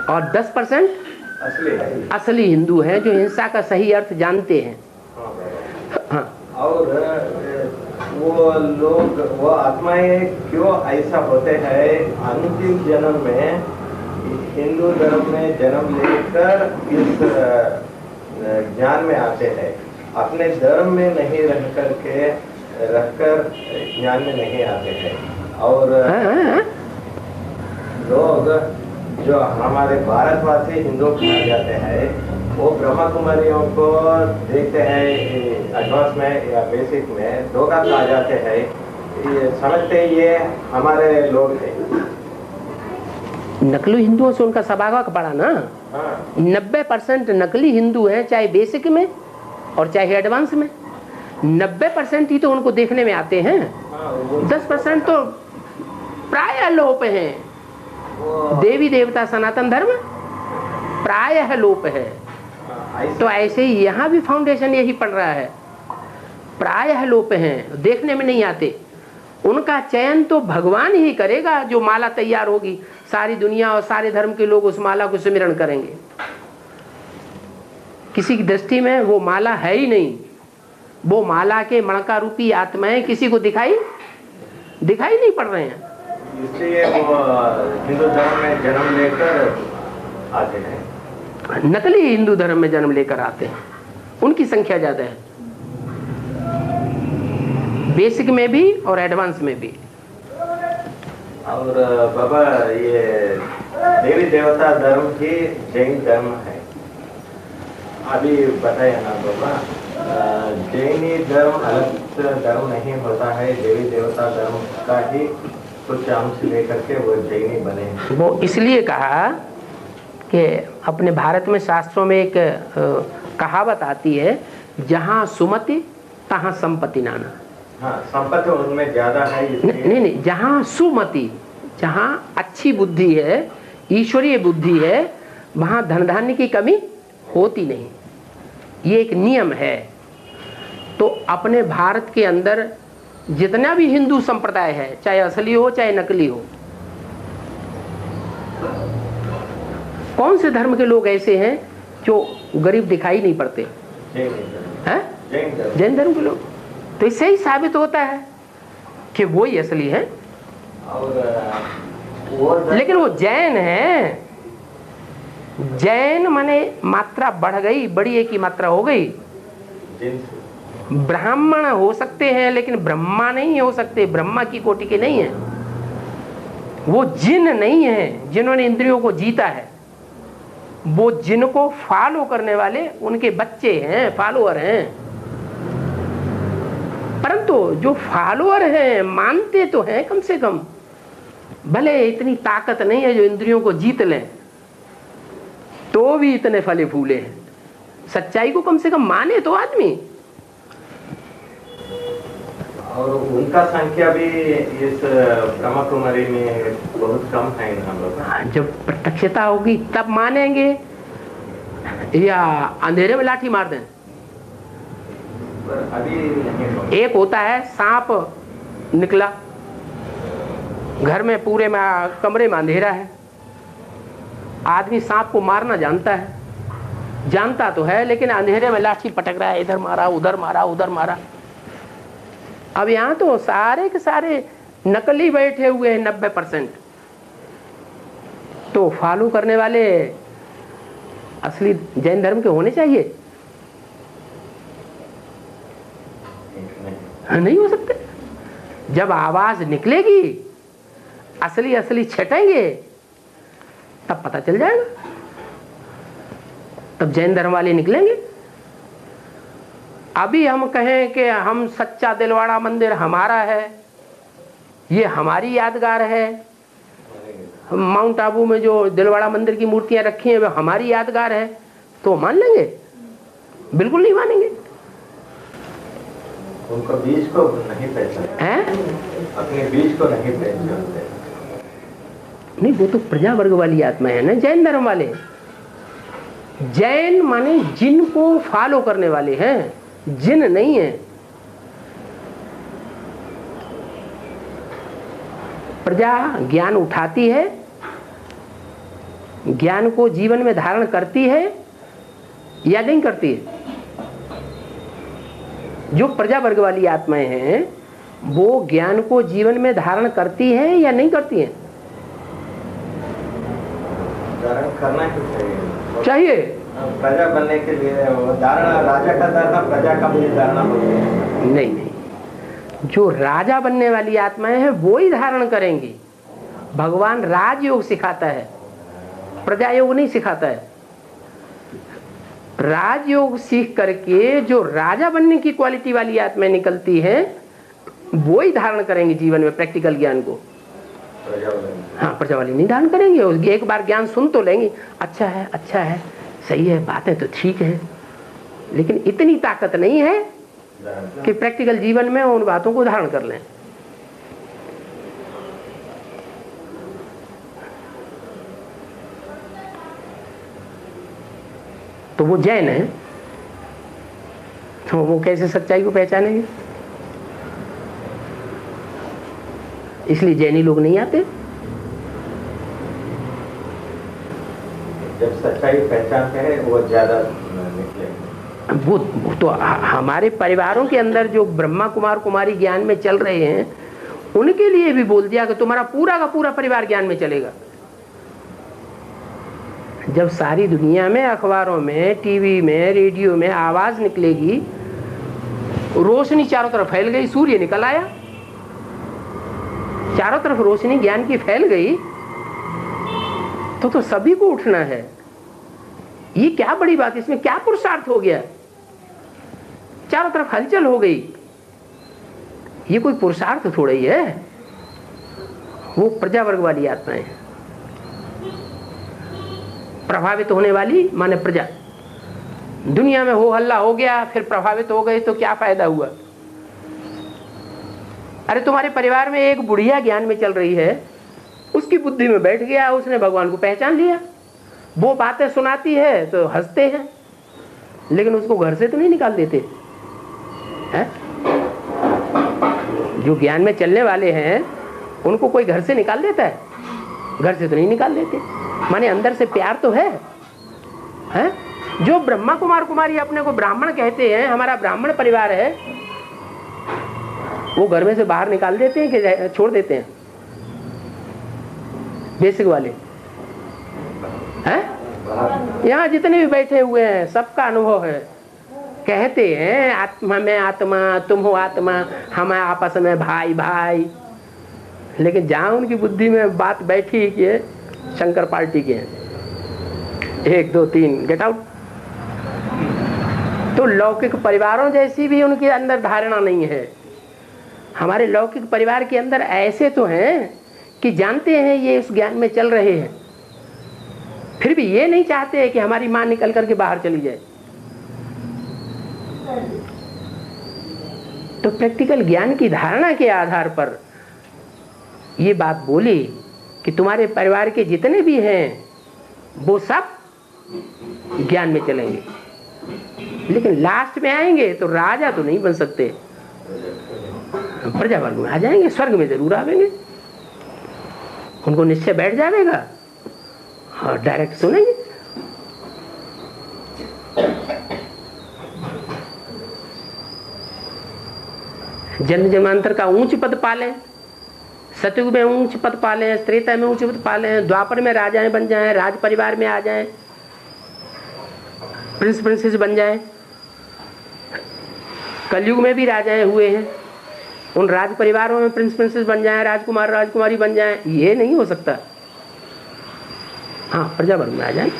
और 10% असली हिंदू है जो हिंसा का सही अर्थ जानते हैं। हाँ। और वो लोग, वो आत्माएं क्यों ऐसा होते हैं, अंतिम जन्म में हिंदू धर्म में जन्म लेकर इस ज्ञान में आते हैं, अपने धर्म में नहीं रहकर ज्ञान में नहीं आते हैं। और लोग जो हमारे भारतवासी हिंदू कहा जाते हैं, वो ब्रह्मा कुमारियों को देखते हैं एडवांस में या बेसिक में धोखा खा जाते हैं, ये समझते ये हमारे लोग हैं। नकली हिंदुओं से उनका सबागत पड़ा ना। 90% नकली हिंदू हैं, चाहे बेसिक में और चाहे एडवांस में। 90% ही तो उनको देखने में आते हैं, 10% तो प्रायः लोप हैं। देवी देवता सनातन धर्म प्रायः लोप है। तो ऐसे ही यहाँ भी फाउंडेशन यही पड़ रहा है, प्रायः लोप हैं, देखने में नहीं आते। उनका चयन तो भगवान ही करेगा, जो माला तैयार होगी सारी दुनिया और सारे धर्म के लोग उस माला को सिमरण करेंगे। किसी की दृष्टि में वो माला है ही नहीं, वो माला के मणका रूपी आत्माएं किसी को दिखाई नहीं पड़ रहे हैं। इसलिए वो हिंदू धर्म में जन्म लेकर आते हैं, नकली हिंदू धर्म में जन्म लेकर आते हैं, उनकी संख्या ज्यादा है, बेसिक में भी और एडवांस में भी। और बाबा, ये देवी देवता धर्म ही जैन धर्म है, अभी बताया ना बाबा। जैनी धर्म अलग धर्म नहीं होता है, देवी देवता धर्म का ही कुछ अंश लेकर के वो जैनी बने। वो इसलिए कहा कि अपने भारत में शास्त्रों में एक कहावत आती है, जहाँ सुमति तहाँ संपत्ति नाना। हाँ, संपत्ति उनमें ज्यादा है। नहीं, जहाँ सुमति, जहाँ अच्छी बुद्धि है, ईश्वरीय बुद्धि है, वहाँ धन धान्य की कमी होती नहीं। ये एक नियम है। तो अपने भारत के अंदर जितना भी हिंदू संप्रदाय है, चाहे असली हो चाहे नकली हो, कौन से धर्म के लोग ऐसे हैं जो गरीब दिखाई नहीं पड़ते? जैन धर्म के लोग। तो इससे ही साबित होता है कि वो ही असली है। लेकिन वो जैन है, जैन माने मात्रा बढ़ गई, बड़ी एक ही मात्रा हो गई। ब्राह्मण हो सकते हैं लेकिन ब्रह्मा नहीं हो सकते, ब्रह्मा की कोटि के नहीं है। वो जिन नहीं है जिन्होंने इंद्रियों को जीता है, वो जिनको फॉलो करने वाले उनके बच्चे हैं, फॉलोअर हैं। परंतु जो फॉलोअर हैं मानते तो हैं कम से कम, भले इतनी ताकत नहीं है जो इंद्रियों को जीत लें, तो भी इतने फले फूले हैं। सच्चाई को कम से कम माने तो आदमी। और उनका संख्या भी इस ब्रह्मा कुमारी में बहुत कम है हम लोग। जब प्रत्यक्षता होगी तब मानेंगे, या अंधेरे में लाठी मार दें। अभी नहीं। एक होता है सांप निकला घर में, पूरे में कमरे में अंधेरा है, आदमी सांप को मारना जानता है, जानता तो है, लेकिन अंधेरे में लाठी पटक रहा है, इधर मारा उधर मारा उधर मारा। अब यहाँ तो सारे के सारे नकली बैठे हुए हैं 90%। तो फॉलो करने वाले असली जैन धर्म के होने चाहिए? नहीं हो सकते। जब आवाज निकलेगी, असली असली छटेंगे, तब पता चल जाएगा, तब जैन धर्म वाले निकलेंगे। अभी हम कहें कि हम सच्चा दिलवाड़ा मंदिर हमारा है, ये हमारी यादगार है, माउंट आबू में जो दिलवाड़ा मंदिर की मूर्तियां रखी हैं वो हमारी यादगार है, तो मान लेंगे? बिल्कुल नहीं मानेंगे। उनको बीज को नहीं पहचानते हैं? अपने बीज को नहीं पहचानते। नहीं, वो तो प्रजा वर्ग वाली आत्मा है ना, जैन धर्म वाले। जैन माने जिनको फॉलो करने वाले हैं, जिन नहीं है। प्रजा ज्ञान उठाती है, ज्ञान को जीवन में धारण करती है या नहीं करती है। जो प्रजा वर्ग वाली आत्माएं हैं वो ज्ञान को जीवन में धारण करती है या नहीं करती है? धारण करना ही चाहिए। प्रजा बनने के लिए वो धारणा, राजा का धारणा प्रजा का भी धारणा होती है। नहीं नहीं, जो राजा बनने वाली आत्माएं हैं वो ही धारण करेंगी। भगवान राजयोग सिखाता है, प्रजा योग नहीं सिखाता है। राजयोग सीख करके जो राजा बनने की क्वालिटी वाली आत्माएं निकलती है वो ही धारण करेंगे जीवन में प्रैक्टिकल ज्ञान को। हाँ, प्रजा वाली नहीं धारण करेंगे। एक बार ज्ञान सुन तो लेंगे, अच्छा है, सही है, बातें तो ठीक है, लेकिन इतनी ताकत नहीं है कि प्रैक्टिकल जीवन में उन बातों को धारण कर लें। तो वो जैन है, तो वो कैसे सच्चाई को पहचानेंगे? इसलिए जैनी लोग नहीं आते। जब सच्चाई पहचानते हैं वो ज्यादा निकलेंगे। वो तो हमारे परिवारों के अंदर जो ब्रह्मा कुमार कुमारी ज्ञान में चल रहे हैं उनके लिए भी बोल दिया कि तुम्हारा पूरा का पूरा परिवार ज्ञान में चलेगा। जब सारी दुनिया में, अखबारों में, टीवी में, रेडियो में आवाज निकलेगी, रोशनी चारों तरफ फैल गई, सूर्य निकल आया, चारों तरफ रोशनी ज्ञान की फैल गई, तो सभी को उठना है। ये क्या बड़ी बात, इसमें क्या पुरुषार्थ हो गया? चारों तरफ हलचल हो गई, ये कोई पुरुषार्थ थोड़ा ही है। वो प्रजा वर्ग वाली आत्माएं, प्रभावित होने वाली माने प्रजा। दुनिया में हो हल्ला हो गया, फिर प्रभावित हो गए तो क्या फायदा हुआ? अरे तुम्हारे परिवार में एक बुढ़िया ज्ञान में चल रही है, उसकी बुद्धि में बैठ गया, उसने भगवान को पहचान लिया, वो बातें सुनाती है तो हंसते हैं, लेकिन उसको घर से तो नहीं निकाल देते हैं? जो ज्ञान में चलने वाले हैं उनको कोई घर से निकाल देता है? घर से तो नहीं निकाल देते। माने अंदर से प्यार तो है, हैं? जो ब्रह्मा कुमार कुमारी अपने को ब्राह्मण कहते हैं, हमारा ब्राह्मण परिवार है, वो घर में से बाहर निकाल देते हैं कि छोड़ देते हैं? बेसिक वाले हैं? यहाँ जितने भी बैठे हुए हैं सबका अनुभव है। कहते हैं आत्मा में आत्मा, तुम हो आत्मा, हम आपस में भाई भाई, लेकिन जहाँ उनकी बुद्धि में बात बैठी कि शंकर पार्टी के हैं, 1 2 3 गेट आउट। तो लौकिक परिवारों जैसी भी उनके अंदर धारणा नहीं है। हमारे लौकिक परिवार के अंदर ऐसे तो हैं कि जानते हैं ये इस ज्ञान में चल रहे हैं, फिर भी ये नहीं चाहते हैं कि हमारी मां निकल करके बाहर चली जाए। तो प्रैक्टिकल ज्ञान की धारणा के आधार पर ये बात बोली कि तुम्हारे परिवार के जितने भी हैं वो सब ज्ञान में चलेंगे, लेकिन लास्ट में आएंगे तो राजा तो नहीं बन सकते, प्रजा वर्ग में आ जाएंगे, स्वर्ग में जरूर आवेंगे। उनको निश्चय बैठ जाएगा और डायरेक्ट सुनेंगे। जन्म जन्मांतर का ऊंच पद पालें, सतयुग में ऊंच पद पालें, त्रेता में ऊंच पद पालें, द्वापर में राजाएं बन जाएं, राज परिवार में आ जाएं, प्रिंस प्रिंसेस बन जाएं। कलयुग में भी राजाएं हुए हैं, उन राज परिवारों में प्रिंस प्रिंसेस बन जाएं, राजकुमार राजकुमारी बन जाएं। ये नहीं हो सकता। हाँ, प्रजा वर्ग में आ जाए।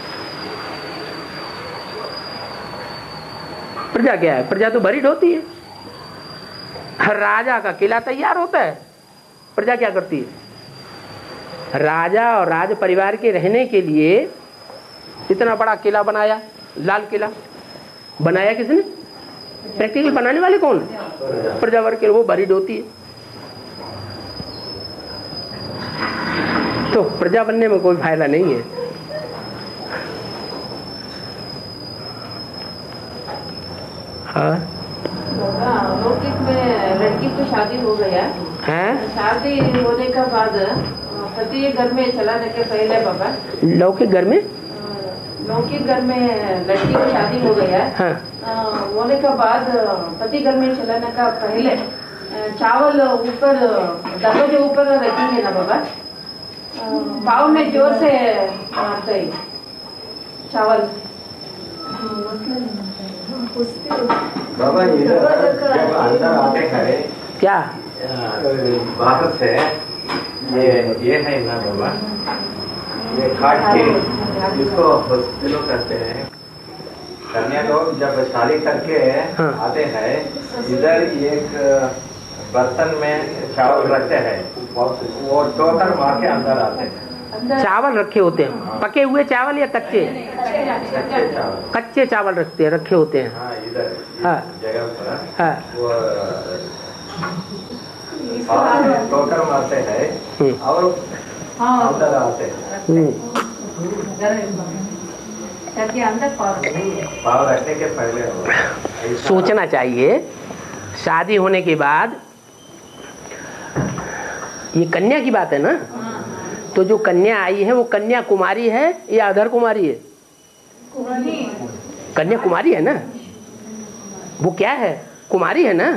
प्रजा क्या है? प्रजा तो भरी होती है। हर राजा का किला तैयार होता है, प्रजा क्या करती है? राजा और राज परिवार के रहने के लिए इतना बड़ा किला बनाया, लाल किला, बनाया किसने? प्रैक्टिकल बनाने वाले कौन? प्रजावर्ग के, वो बरीड होती है। तो प्रजा बनने में कोई फायदा नहीं है। हाँ, लौकिक में लड़की की शादी हो गया है, शादी होने के बाद पति घर में चलाने के पहले बाबा, लौकिक घर में, लौकिक घर में लड़की की शादी हो गया है, हाँ, होने के बाद पति घर में चलाने का पहले चावल ऊपर दबे के ऊपर रखेंगे ना बाबा, पाव में जोर से मारते ही चावल। बाबा इधर जब अंदर आते हैं क्या बाहर से ये है ना बाबा, ये काट के जिसको हॉस्पिटलों कहते हैं, कन्या लोग जब शादी करके आते हैं, इधर एक बर्तन में चावल रखते हैं, वो टोकर मार के अंदर आते हैं। चावल रखे होते हैं, पके हुए चावल या कच्चे? कच्चे चावल रखे होते हैं। हाँ, इधर हाँ, जगह पर हाँ, वो टोकर मारते हैं और अंदर आते हैं। पाव रखने के पहले सोचना चाहिए। शादी होने के बाद, ये कन्या की बात है ना, तो जो कन्या आई है वो कन्या कुमारी है या अधर कुमारी है? कन्या कुमारी है ना, वो क्या है? कुमारी है ना।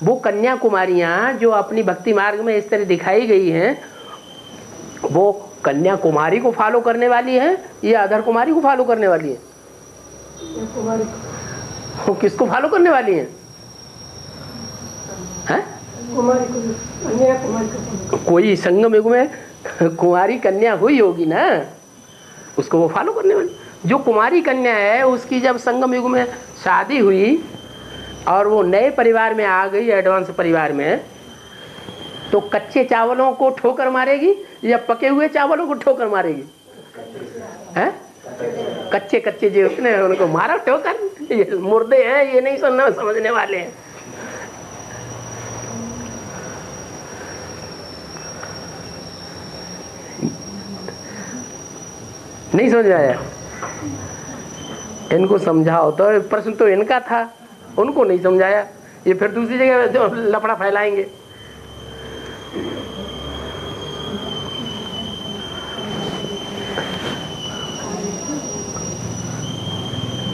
वो कन्या कुमारियां जो अपनी भक्ति मार्ग में इस तरह दिखाई गई हैं, वो कन्या कुमारी को फॉलो करने वाली है या अधर कुमारी को फॉलो करने वाली है? वो किसको फॉलो करने वाली है? कोई संगम युग में कुमारी कन्या हुई होगी ना, उसको वो फॉलो करने वाली। जो कुमारी कन्या है उसकी जब संगम युग में शादी हुई और वो नए परिवार में आ गई, एडवांस परिवार में, तो कच्चे चावलों को ठोकर मारेगी या पके हुए चावलों को ठोकर मारेगी? हैं? कच्चे कच्चे जो उसने उनको मारा ठोकर, ये मुर्दे हैं, ये नहीं समझने वाले हैं। नहीं समझ आया? इनको समझाओ। तो प्रश्न तो इनका था, उनको नहीं समझाया, ये फिर दूसरी जगह जो लफड़ा फैलाएंगे।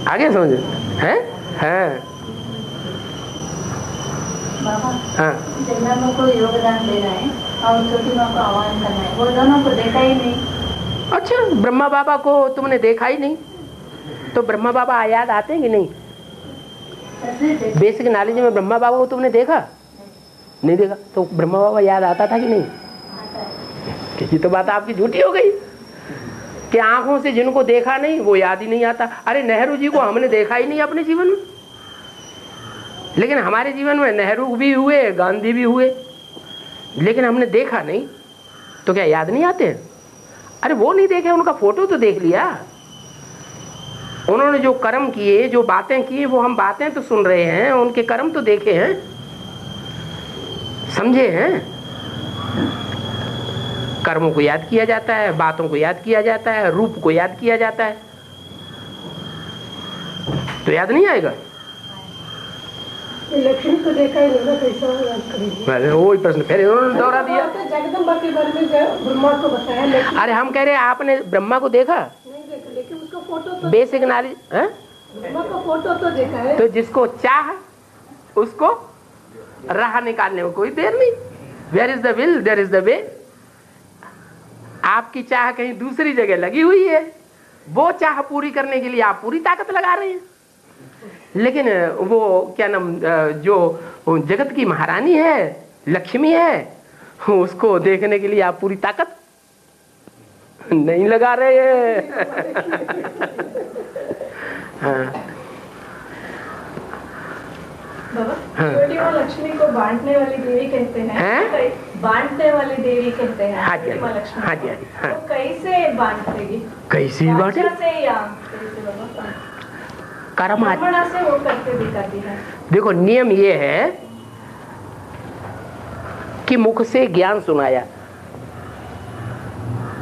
आगे समझ हैं? हाँ, बाबा, हाँ, जन्मा माँ को योगदान देना है और छोटी माँ को आह्वान करना है, वो दोनों को देखा ही नहीं। अच्छा, ब्रह्मा बाबा को तुमने देखा ही नहीं, तो ब्रह्मा बाबा याद आते हैं कि नहीं? बेसिक नॉलेज में ब्रह्मा बाबा को तुमने देखा नहीं? देखा तो ब्रह्मा बाबा याद आता था कि नहीं? ये तो बात आपकी झूठी हो गई कि आंखों से जिनको देखा नहीं वो याद ही नहीं आता। अरे नेहरू जी को हमने देखा ही नहीं अपने जीवन में, लेकिन हमारे जीवन में नेहरू भी हुए, गांधी भी हुए, लेकिन हमने देखा नहीं, तो क्या याद नहीं आते? अरे वो नहीं देखे, उनका फोटो तो देख लिया। उन्होंने जो कर्म किए, जो बातें की, वो हम बातें तो सुन रहे हैं, उनके कर्म तो देखे हैं, समझे हैं। कर्मों को याद किया जाता है, बातों को याद किया जाता है, रूप को याद किया जाता है, तो याद नहीं आएगा। लक्ष्मी को देखा ही नहीं, कैसा याद करेंगे? वही प्रश्न फिर उन्होंने दोहरा दिया। जगदम्बा के बारे में ब्रह्मा को बताया, लेकिन अरे हम कह रहे हैं आपने ब्रह्मा को देखा नहीं देखा, लेकिन उसका फोटो तो, बेसिक नॉलेज है, ब्रह्मा का फोटो तो देखा है। तो जिसको चाह उसको राह निकालने में कोई देर नहीं। Where is the will there is the way. आपकी चाह कहीं दूसरी जगह लगी हुई है, वो चाह पूरी करने के लिए आप पूरी ताकत लगा रहे हैं, लेकिन वो क्या नाम, जो जगत की महारानी है, लक्ष्मी है, उसको देखने के लिए आप पूरी ताकत नहीं लगा रहे हैं। हाँ, छोटी माँ लक्ष्मी को बांटने वाली देवी कहते हैं, बांटने वाली देवी कहते हैं। हाँ जी, माँ लक्ष्मी हाँ जी, हाँ जी, हाँ। तो कैसे बांटेगी? कैसी बात है? से या कैसे बाबा? कर्म ब्राह्मणा से वो करके दिखाती है। देखो नियम ये है कि मुख से ज्ञान सुनाया।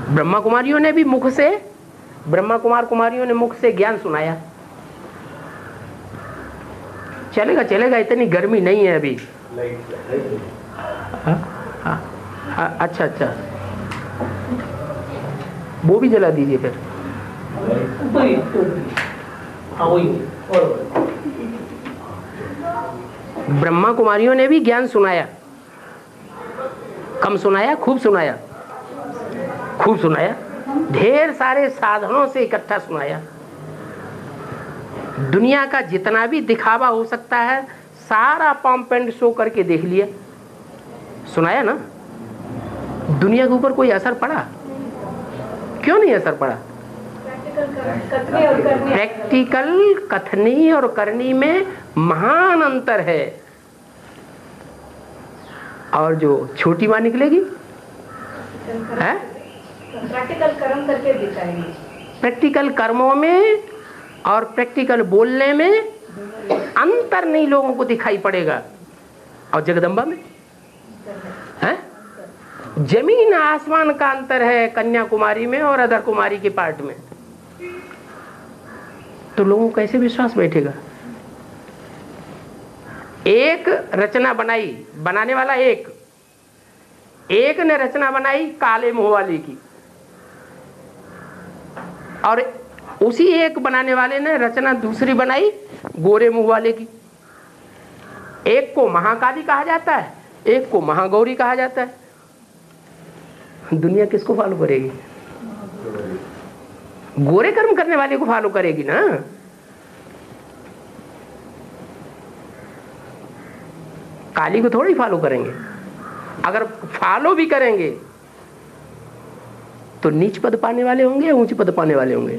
ब्रह्मा कुमारियों ने भी मुख से, ब्रह्मा कुमार कुमारियों ने मुख से ज्ञान सुनाया। चलेगा चलेगा, इतनी गर्मी नहीं है अभी। अच्छा अच्छा, वो भी जला दीजिए फिर। ब्रह्मा कुमारियों ने भी ज्ञान सुनाया। कम सुनाया, खूब सुनाया, खूब सुनाया, ढेर सारे साधनों से इकट्ठा सुनाया। दुनिया का जितना भी दिखावा हो सकता है सारा पंप एंड शो करके देख लिया, सुनाया ना। दुनिया के ऊपर कोई असर पड़ा? क्यों नहीं असर पड़ा? प्रैक्टिकल कथनी और करनी में महान अंतर है। और जो छोटी माँ निकलेगी है प्रैक्टिकल कर्म करके दिखाएंगे। प्रैक्टिकल कर्मों में और प्रैक्टिकल बोलने में अंतर नहीं लोगों को दिखाई पड़ेगा। और जगदम्बा में है जमीन आसमान का अंतर है, कन्याकुमारी में और अदर कुमारी के पार्ट में। तो लोगों को कैसे विश्वास बैठेगा? एक रचना बनाई, बनाने वाला एक ने रचना बनाई काले मुंह वाले की, और उसी एक बनाने वाले ने रचना दूसरी बनाई गोरे मुंह वाले की। एक को महाकाली कहा जाता है, एक को महागौरी कहा जाता है। दुनिया किसको फॉलो करेगी? गोरे कर्म करने वाले को फॉलो करेगी ना। काली को थोड़ी फॉलो करेंगे। अगर फॉलो भी करेंगे तो नीच पद पाने वाले होंगे या ऊंच पद पाने वाले होंगे?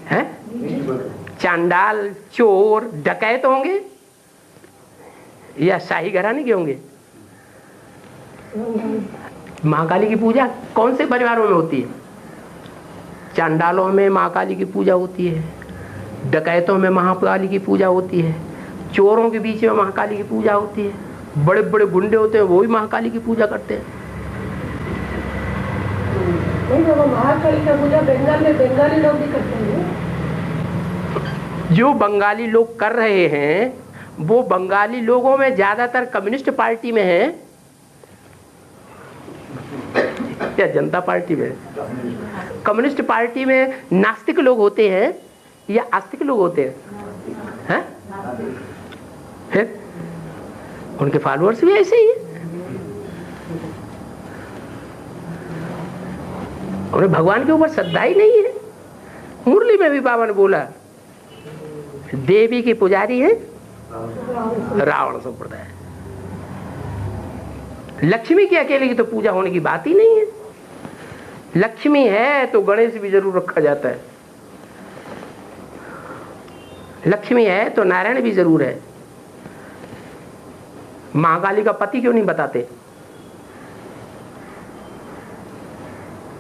हैं? चांडाल, चोर, डकैत होंगे या शाही घराने के होंगे? महाकाली की पूजा कौन से परिवारों में होती है? चांडालों में महाकाली की पूजा होती है, डकैतों में महाकाली की पूजा होती है, चोरों के बीच में महाकाली की पूजा होती है, बड़े बड़े गुंडे होते हैं वो भी महाकाली की पूजा करते हैं। नहीं बाबा, महाकाली का पूजा बंगाल में बंगाली लोग भी करते हैं। जो बंगाली लोग कर रहे हैं वो बंगाली लोगों में ज्यादातर कम्युनिस्ट पार्टी में है या जनता पार्टी में? कम्युनिस्ट पार्टी में नास्तिक लोग होते हैं या आस्तिक लोग होते हैं? हैं? उनके फॉलोअर्स भी ऐसे ही है। उन्हें भगवान के ऊपर श्रद्धा ही नहीं है। मुरली में भी बाबा ने बोला देवी की पुजारी है रावण संप्रदाय। लक्ष्मी की अकेले की तो पूजा होने की बात ही नहीं है। लक्ष्मी है तो गणेश भी जरूर रखा जाता है, लक्ष्मी है तो नारायण भी जरूर है। महाकाली का पति क्यों नहीं बताते?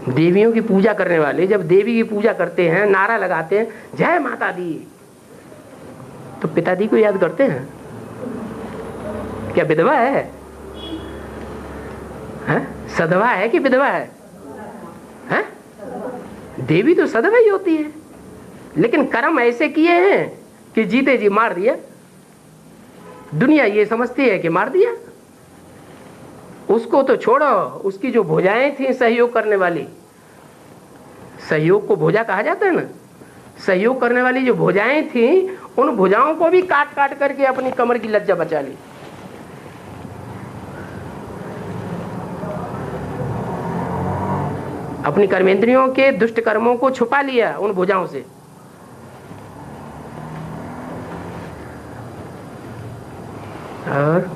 देवियों की पूजा करने वाले जब देवी की पूजा करते हैं, नारा लगाते हैं जय माता दी, तो पिता दी को याद करते हैं क्या? विधवा है? सधवा है कि विधवा है? देवी तो सधवा ही होती है, लेकिन कर्म ऐसे किए हैं कि जीते जी मार दिया। दुनिया ये समझती है कि मार दिया। उसको तो छोड़ो, उसकी जो भुजाएं थी सहयोग करने वाली, सहयोग को भुजा कहा जाता है ना, सहयोग करने वाली जो भुजाएं थी उन भुजाओं को भी काट काट करके अपनी कमर की लज्जा बचा ली। अपनी कर्मेंद्रियों के दुष्ट कर्मों को छुपा लिया उन भुजाओं से। और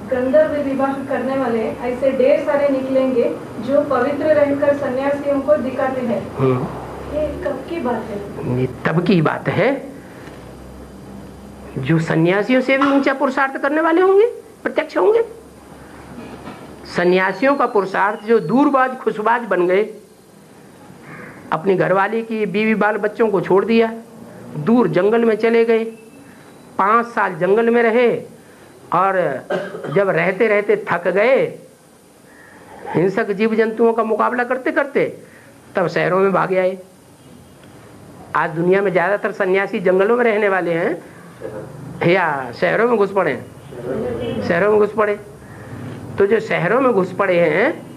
गंधर्व विवाह करने वाले ऐसे ढेर सारे निकलेंगे जो पवित्र रहकर सन्यासियों को दिखाते हैं। ये कब की बात है? ये तब की बात है जो सन्यासियों से भी ऊंचा पुरुषार्थ करने वाले होंगे, प्रत्यक्ष होंगे। सन्यासियों का पुरुषार्थ जो दूरबाज खुशबाज बन गए, अपनी घरवाली की बीवी बाल बच्चों को छोड़ दिया, दूर जंगल में चले गए, 5 साल जंगल में रहे, और जब रहते रहते थक गए, हिंसक जीव जंतुओं का मुकाबला करते करते, तब शहरों में भाग आए। आज दुनिया में ज्यादातर सन्यासी जंगलों में रहने वाले हैं या शहरों में घुस पड़े हैं? शहरों में घुस पड़े। तो जो शहरों में घुस पड़े हैं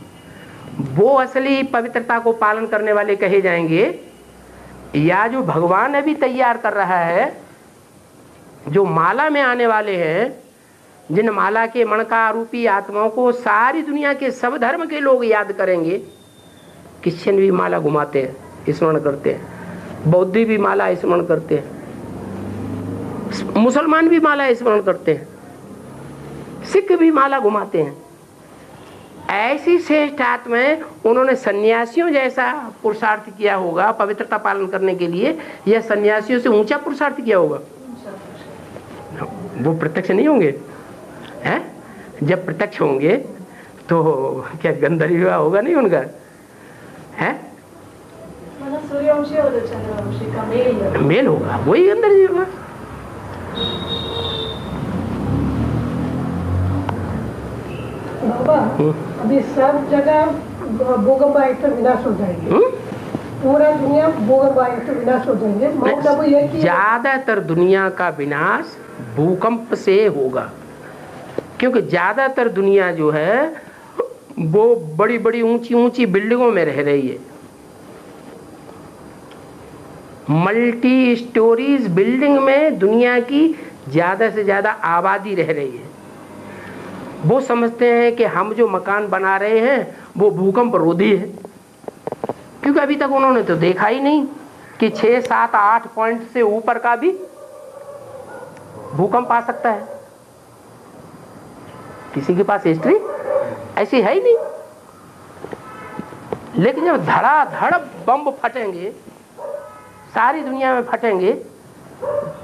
वो असली पवित्रता को पालन करने वाले कहे जाएंगे, या जो भगवान अभी तैयार कर रहा है, जो माला में आने वाले हैं, जिन माला के मणका रूपी आत्माओं को सारी दुनिया के सब धर्म के लोग याद करेंगे। क्रिश्चियन भी माला घुमाते हैं, स्मरण करते हैं, बौद्धी भी माला स्मरण करते हैं, मुसलमान भी माला स्मरण करते हैं, सिख भी माला घुमाते हैं। ऐसी श्रेष्ठ आत्माएं, उन्होंने सन्यासियों जैसा पुरुषार्थ किया होगा पवित्रता पालन करने के लिए, या सन्यासियों से ऊंचा पुरुषार्थ किया होगा? वो प्रत्यक्ष नहीं होंगे हैं? जब प्रत्यक्ष होंगे तो क्या गंधर्व विवाह होगा नहीं उनका? है सूर्यवंशी और चंद्रवंशी का मेल होगा, वही गंधर्व विवाह। बाबा अभी सब जगह भूकंप आए तो विनाश हो जाएंगे, पूरा दुनिया भूकंप आए तो विनाश हो जाएंगे। माउंट आबू ये कि ज्यादातर दुनिया का विनाश भूकंप से होगा, क्योंकि ज्यादातर दुनिया जो है वो बड़ी बड़ी ऊंची ऊंची बिल्डिंगों में रह रही है। मल्टी स्टोरीज बिल्डिंग में दुनिया की ज्यादा से ज्यादा आबादी रह रही है। वो समझते हैं कि हम जो मकान बना रहे हैं वो भूकंप रोधी है, क्योंकि अभी तक उन्होंने तो देखा ही नहीं कि 6, 7, 8 पॉइंट से ऊपर का भी भूकंप आ सकता है। किसी के पास हिस्ट्री ऐसी है ही नहीं। लेकिन जब धड़ाधड़ बम फटेंगे, सारी दुनिया में फटेंगे,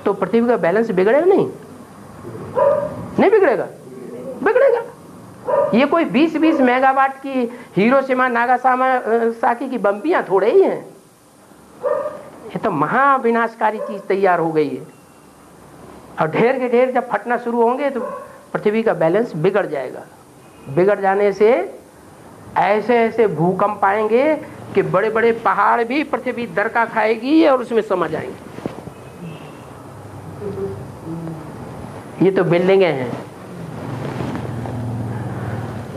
तो पृथ्वी का बैलेंस बिगड़ेगा नहीं? नहीं बिगड़ेगा? बिगड़ेगा। ये कोई 20-20 मेगावाट की हिरोशिमा नागासाकी की बम्बियां थोड़े ही हैं। ये तो महाविनाशकारी चीज तैयार हो गई है, और ढेर के ढेर जब फटना शुरू होंगे तो पृथ्वी का बैलेंस बिगड़ जाएगा। बिगड़ जाने से ऐसे ऐसे भूकंप आएंगे कि बड़े बड़े पहाड़ भी पृथ्वी दरका खाएगी और उसमें समा जाएंगे। ये तो बिल्डिंगें हैं।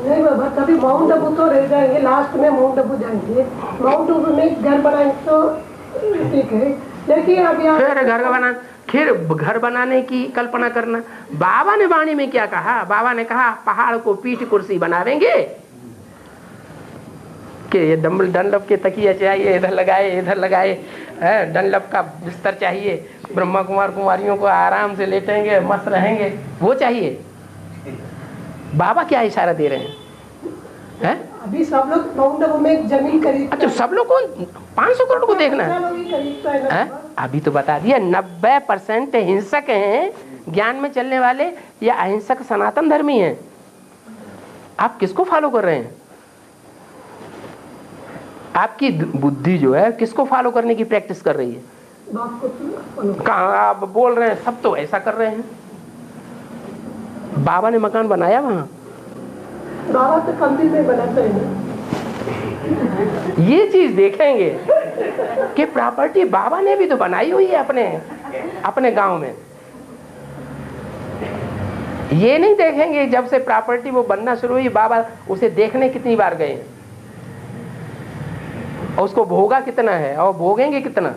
नहीं बाबा, कभी माउंट आबू तो रह जाएंगे, लास्ट में माउंट आबू जाएंगे। माउंट आबू में घर बनाएंगे तो ठीक है, लेकिन अब यहाँ फिर घर बनाने की कल्पना करना। बाबा ने वाणी में क्या कहा? बाबा ने कहा पहाड़ को पीठ कुर्सी बनावेंगे, कि ये डंडलप के तकिया चाहिए, इधर लगाए, डंडलप का बिस्तर चाहिए, ब्रह्मा कुमार कुमारियों को आराम से लेटेंगे, मस्त रहेंगे, वो चाहिए। बाबा क्या इशारा दे रहे हैं? अभी सब लोग माउंट आबू में जमीन खरीद। अच्छा, सब लोग को 500 करोड़ को देखना है? अभी तो बता दिया 90% हिंसक हैं, ज्ञान में चलने वाले, या अहिंसक सनातन धर्मी हैं। आप किसको फॉलो कर रहे हैं? आपकी बुद्धि जो है किसको फॉलो करने की प्रैक्टिस कर रही है? कहाँ आप बोल रहे हैं सब तो ऐसा कर रहे हैं? बाबा ने मकान बनाया वहां? बाबा तो कंपनी में बनाते हैं। ये चीज देखेंगे कि प्रॉपर्टी बाबा ने भी तो बनाई हुई है अपने गांव में। ये नहीं देखेंगे जब से प्रॉपर्टी वो बनना शुरू हुई बाबा उसे देखने कितनी बार गए, और उसको भोगा कितना है और भोगेंगे कितना।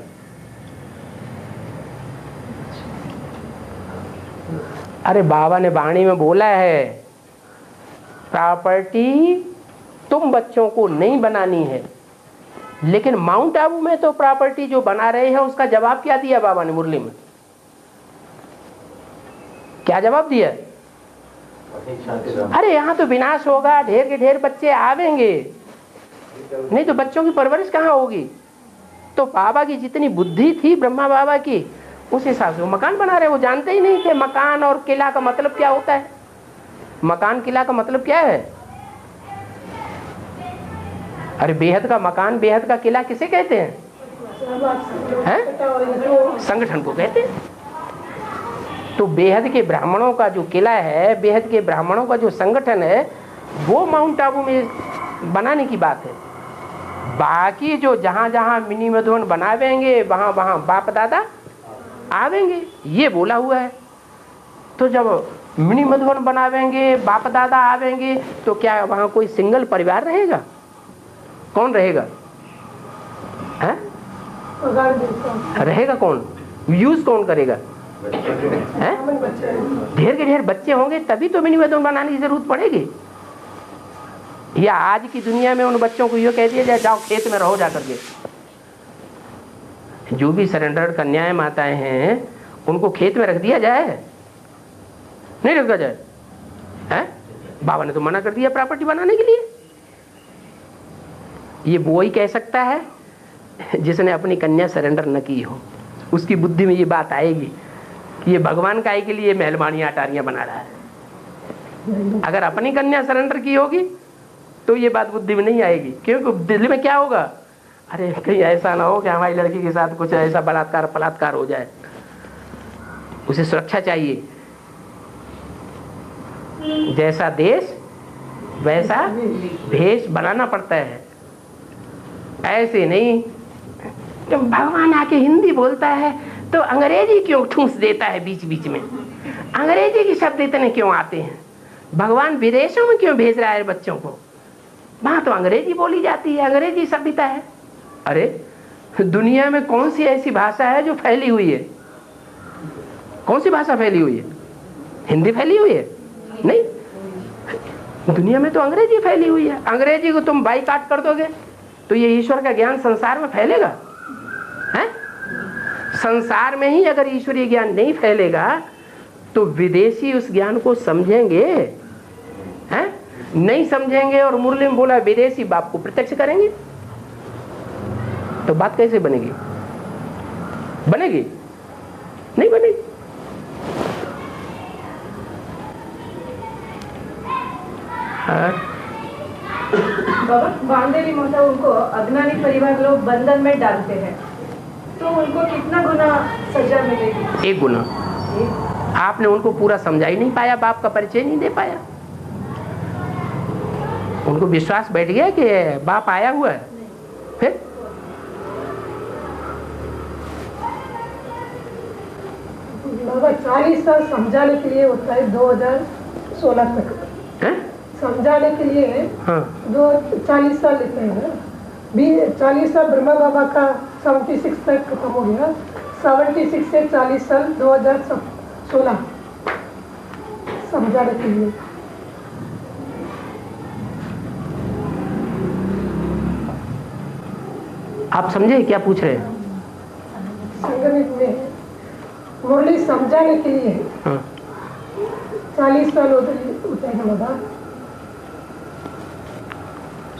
अरे बाबा ने वाणी में बोला है प्रॉपर्टी तुम बच्चों को नहीं बनानी है, लेकिन माउंट आबू में तो प्रॉपर्टी जो बना रहे हैं उसका जवाब क्या दिया बाबा ने मुरली में? क्या जवाब दिया? अरे यहाँ तो विनाश होगा, ढेर के ढेर बच्चे आवेंगे, नहीं तो बच्चों की परवरिश कहाँ होगी? तो बाबा की जितनी बुद्धि थी ब्रह्मा बाबा की, उस हिसाब से वो मकान बना रहे। वो जानते ही नहीं कि मकान और किला का मतलब क्या होता है। मकान किला का मतलब क्या है? अरे बेहद का मकान, बेहद का किला किसे कहते हैं? है, संगठन को कहते हैं। तो बेहद के ब्राह्मणों का जो किला है, बेहद के ब्राह्मणों का जो संगठन है, वो माउंट आबू में बनाने की बात है। बाकी जो जहां जहां मिनी मधुबन बनावेंगे वहां वहां बाप दादा आवेंगे, ये बोला हुआ है। तो जब मिनी मधुबन बनावेंगे, बाप दादा आवेंगे, तो क्या वहां कोई सिंगल परिवार रहेगा? कौन रहेगा? है? रहेगा कौन? यूज कौन करेगा? है? ढेर के ढेर बच्चे होंगे तभी तो मिनी मधुबन बनाने की जरूरत पड़ेगी। या आज की दुनिया में उन बच्चों को ये कह दिया जाए जाओ खेत में रहो जाकर के। जो भी सरेंडर कन्याएं माताएं हैं उनको खेत में रख दिया जाए? नहीं रखा जाए? है? बाबा ने तो मना कर दिया प्रॉपर्टी बनाने के लिए। ये वो ही कह सकता है जिसने अपनी कन्या सरेंडर न की हो। उसकी बुद्धि में ये बात आएगी कि ये भगवान काय के लिए मेहलबानियां अटारियां बना रहा है। अगर अपनी कन्या सरेंडर की होगी तो ये बात बुद्धि में नहीं आएगी, क्योंकि दिल्ली में क्या होगा, अरे कहीं ऐसा ना हो कि हमारी लड़की के साथ कुछ ऐसा बलात्कार हो जाए। उसे सुरक्षा चाहिए। जैसा देश वैसा भेष बनाना पड़ता है। ऐसे नहीं तो भगवान आके हिंदी बोलता है तो अंग्रेजी क्यों ठूस देता है बीच बीच में? अंग्रेजी के शब्द इतने क्यों आते हैं? भगवान विदेशों में क्यों भेज रहा है बच्चों को? वहां तो अंग्रेजी बोली जाती है, अंग्रेजी सभ्यता है। अरे दुनिया में कौन सी ऐसी भाषा है जो फैली हुई है? कौन सी भाषा फैली हुई है? हिंदी फैली हुई है? नहीं, दुनिया में तो अंग्रेजी फैली हुई है। अंग्रेजी को तुम बाइकाट कर दोगे तो ये ईश्वर का ज्ञान संसार में फैलेगा? है? संसार में ही अगर ईश्वरीय ज्ञान नहीं फैलेगा तो विदेशी उस ज्ञान को समझेंगे? हैं? नहीं समझेंगे। और मुरली में बोला विदेशी बाप को प्रत्यक्ष करेंगे, तो बात कैसे बनेगी? बनेगी? नहीं बनेगी। बाबा, बांदेली माता उनको अज्ञानी परिवार लोग बंधन में डालते हैं, तो उनको कितना गुना सजा मिलेगी? 1 गुना। आपने उनको पूरा समझा ही नहीं पाया, बाप का परिचय नहीं दे पाया। उनको विश्वास बैठ गया कि बाप आया हुआ है। फिर बाबा 40 साल समझाने के लिए होता है 2016 तक है? समझाने के लिए। हाँ। 40 साल लेते हैं। 40 साल ब्रह्मा बाबा का 76 तक खत्म हो गया। 76 से 40 साल 2016 समझाने के लिए। आप समझे क्या पूछ रहे हैं? संगठन में मुरली समझाने के लिए हाँ। 40 साल होते हैं बाबा।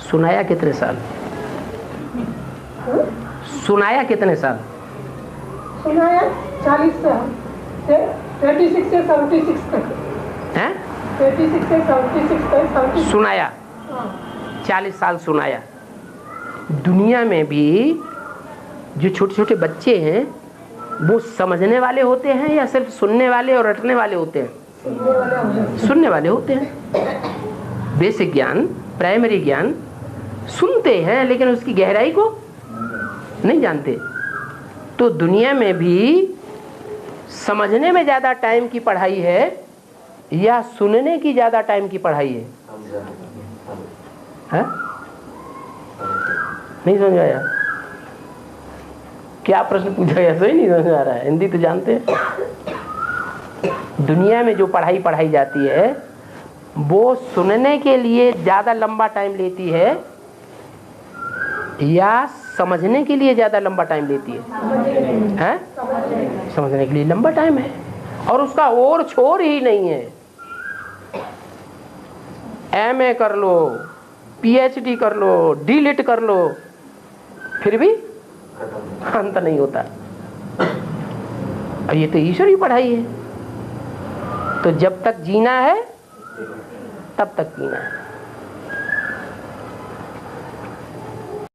सुनाया कितने साल? हाँ? सुनाया कितने साल? सुनाया 40 साल। 36 से 76 तक है? 36 से 76 तक 76 सुनाया। हाँ। 40 साल सुनाया। दुनिया में भी जो छोटे छोटे बच्चे हैं वो समझने वाले होते हैं या सिर्फ सुनने वाले और रटने वाले होते हैं? सुनने वाले होते हैं। बेसिक ज्ञान, प्राइमरी ज्ञान सुनते हैं लेकिन उसकी गहराई को नहीं जानते। तो दुनिया में भी समझने में ज्यादा टाइम की पढ़ाई है या सुनने की ज्यादा टाइम की पढ़ाई है? नहीं समझ आया? क्या प्रश्न पूछा गया? सही नहीं समझ आ रहा है। हिंदी तो जानते हैं। दुनिया में जो पढ़ाई पढ़ाई जाती है वो सुनने के लिए ज्यादा लंबा टाइम लेती है या समझने के लिए ज्यादा लंबा टाइम लेती है? समझने के लिए लंबा टाइम है और उसका और छोर ही नहीं है। MA कर लो, PhD कर लो, D.Litt कर लो, फिर भी अंत नहीं होता। अब ये तो ईश्वरी पढ़ाई है। तो जब तक जीना है तब तक जीना है।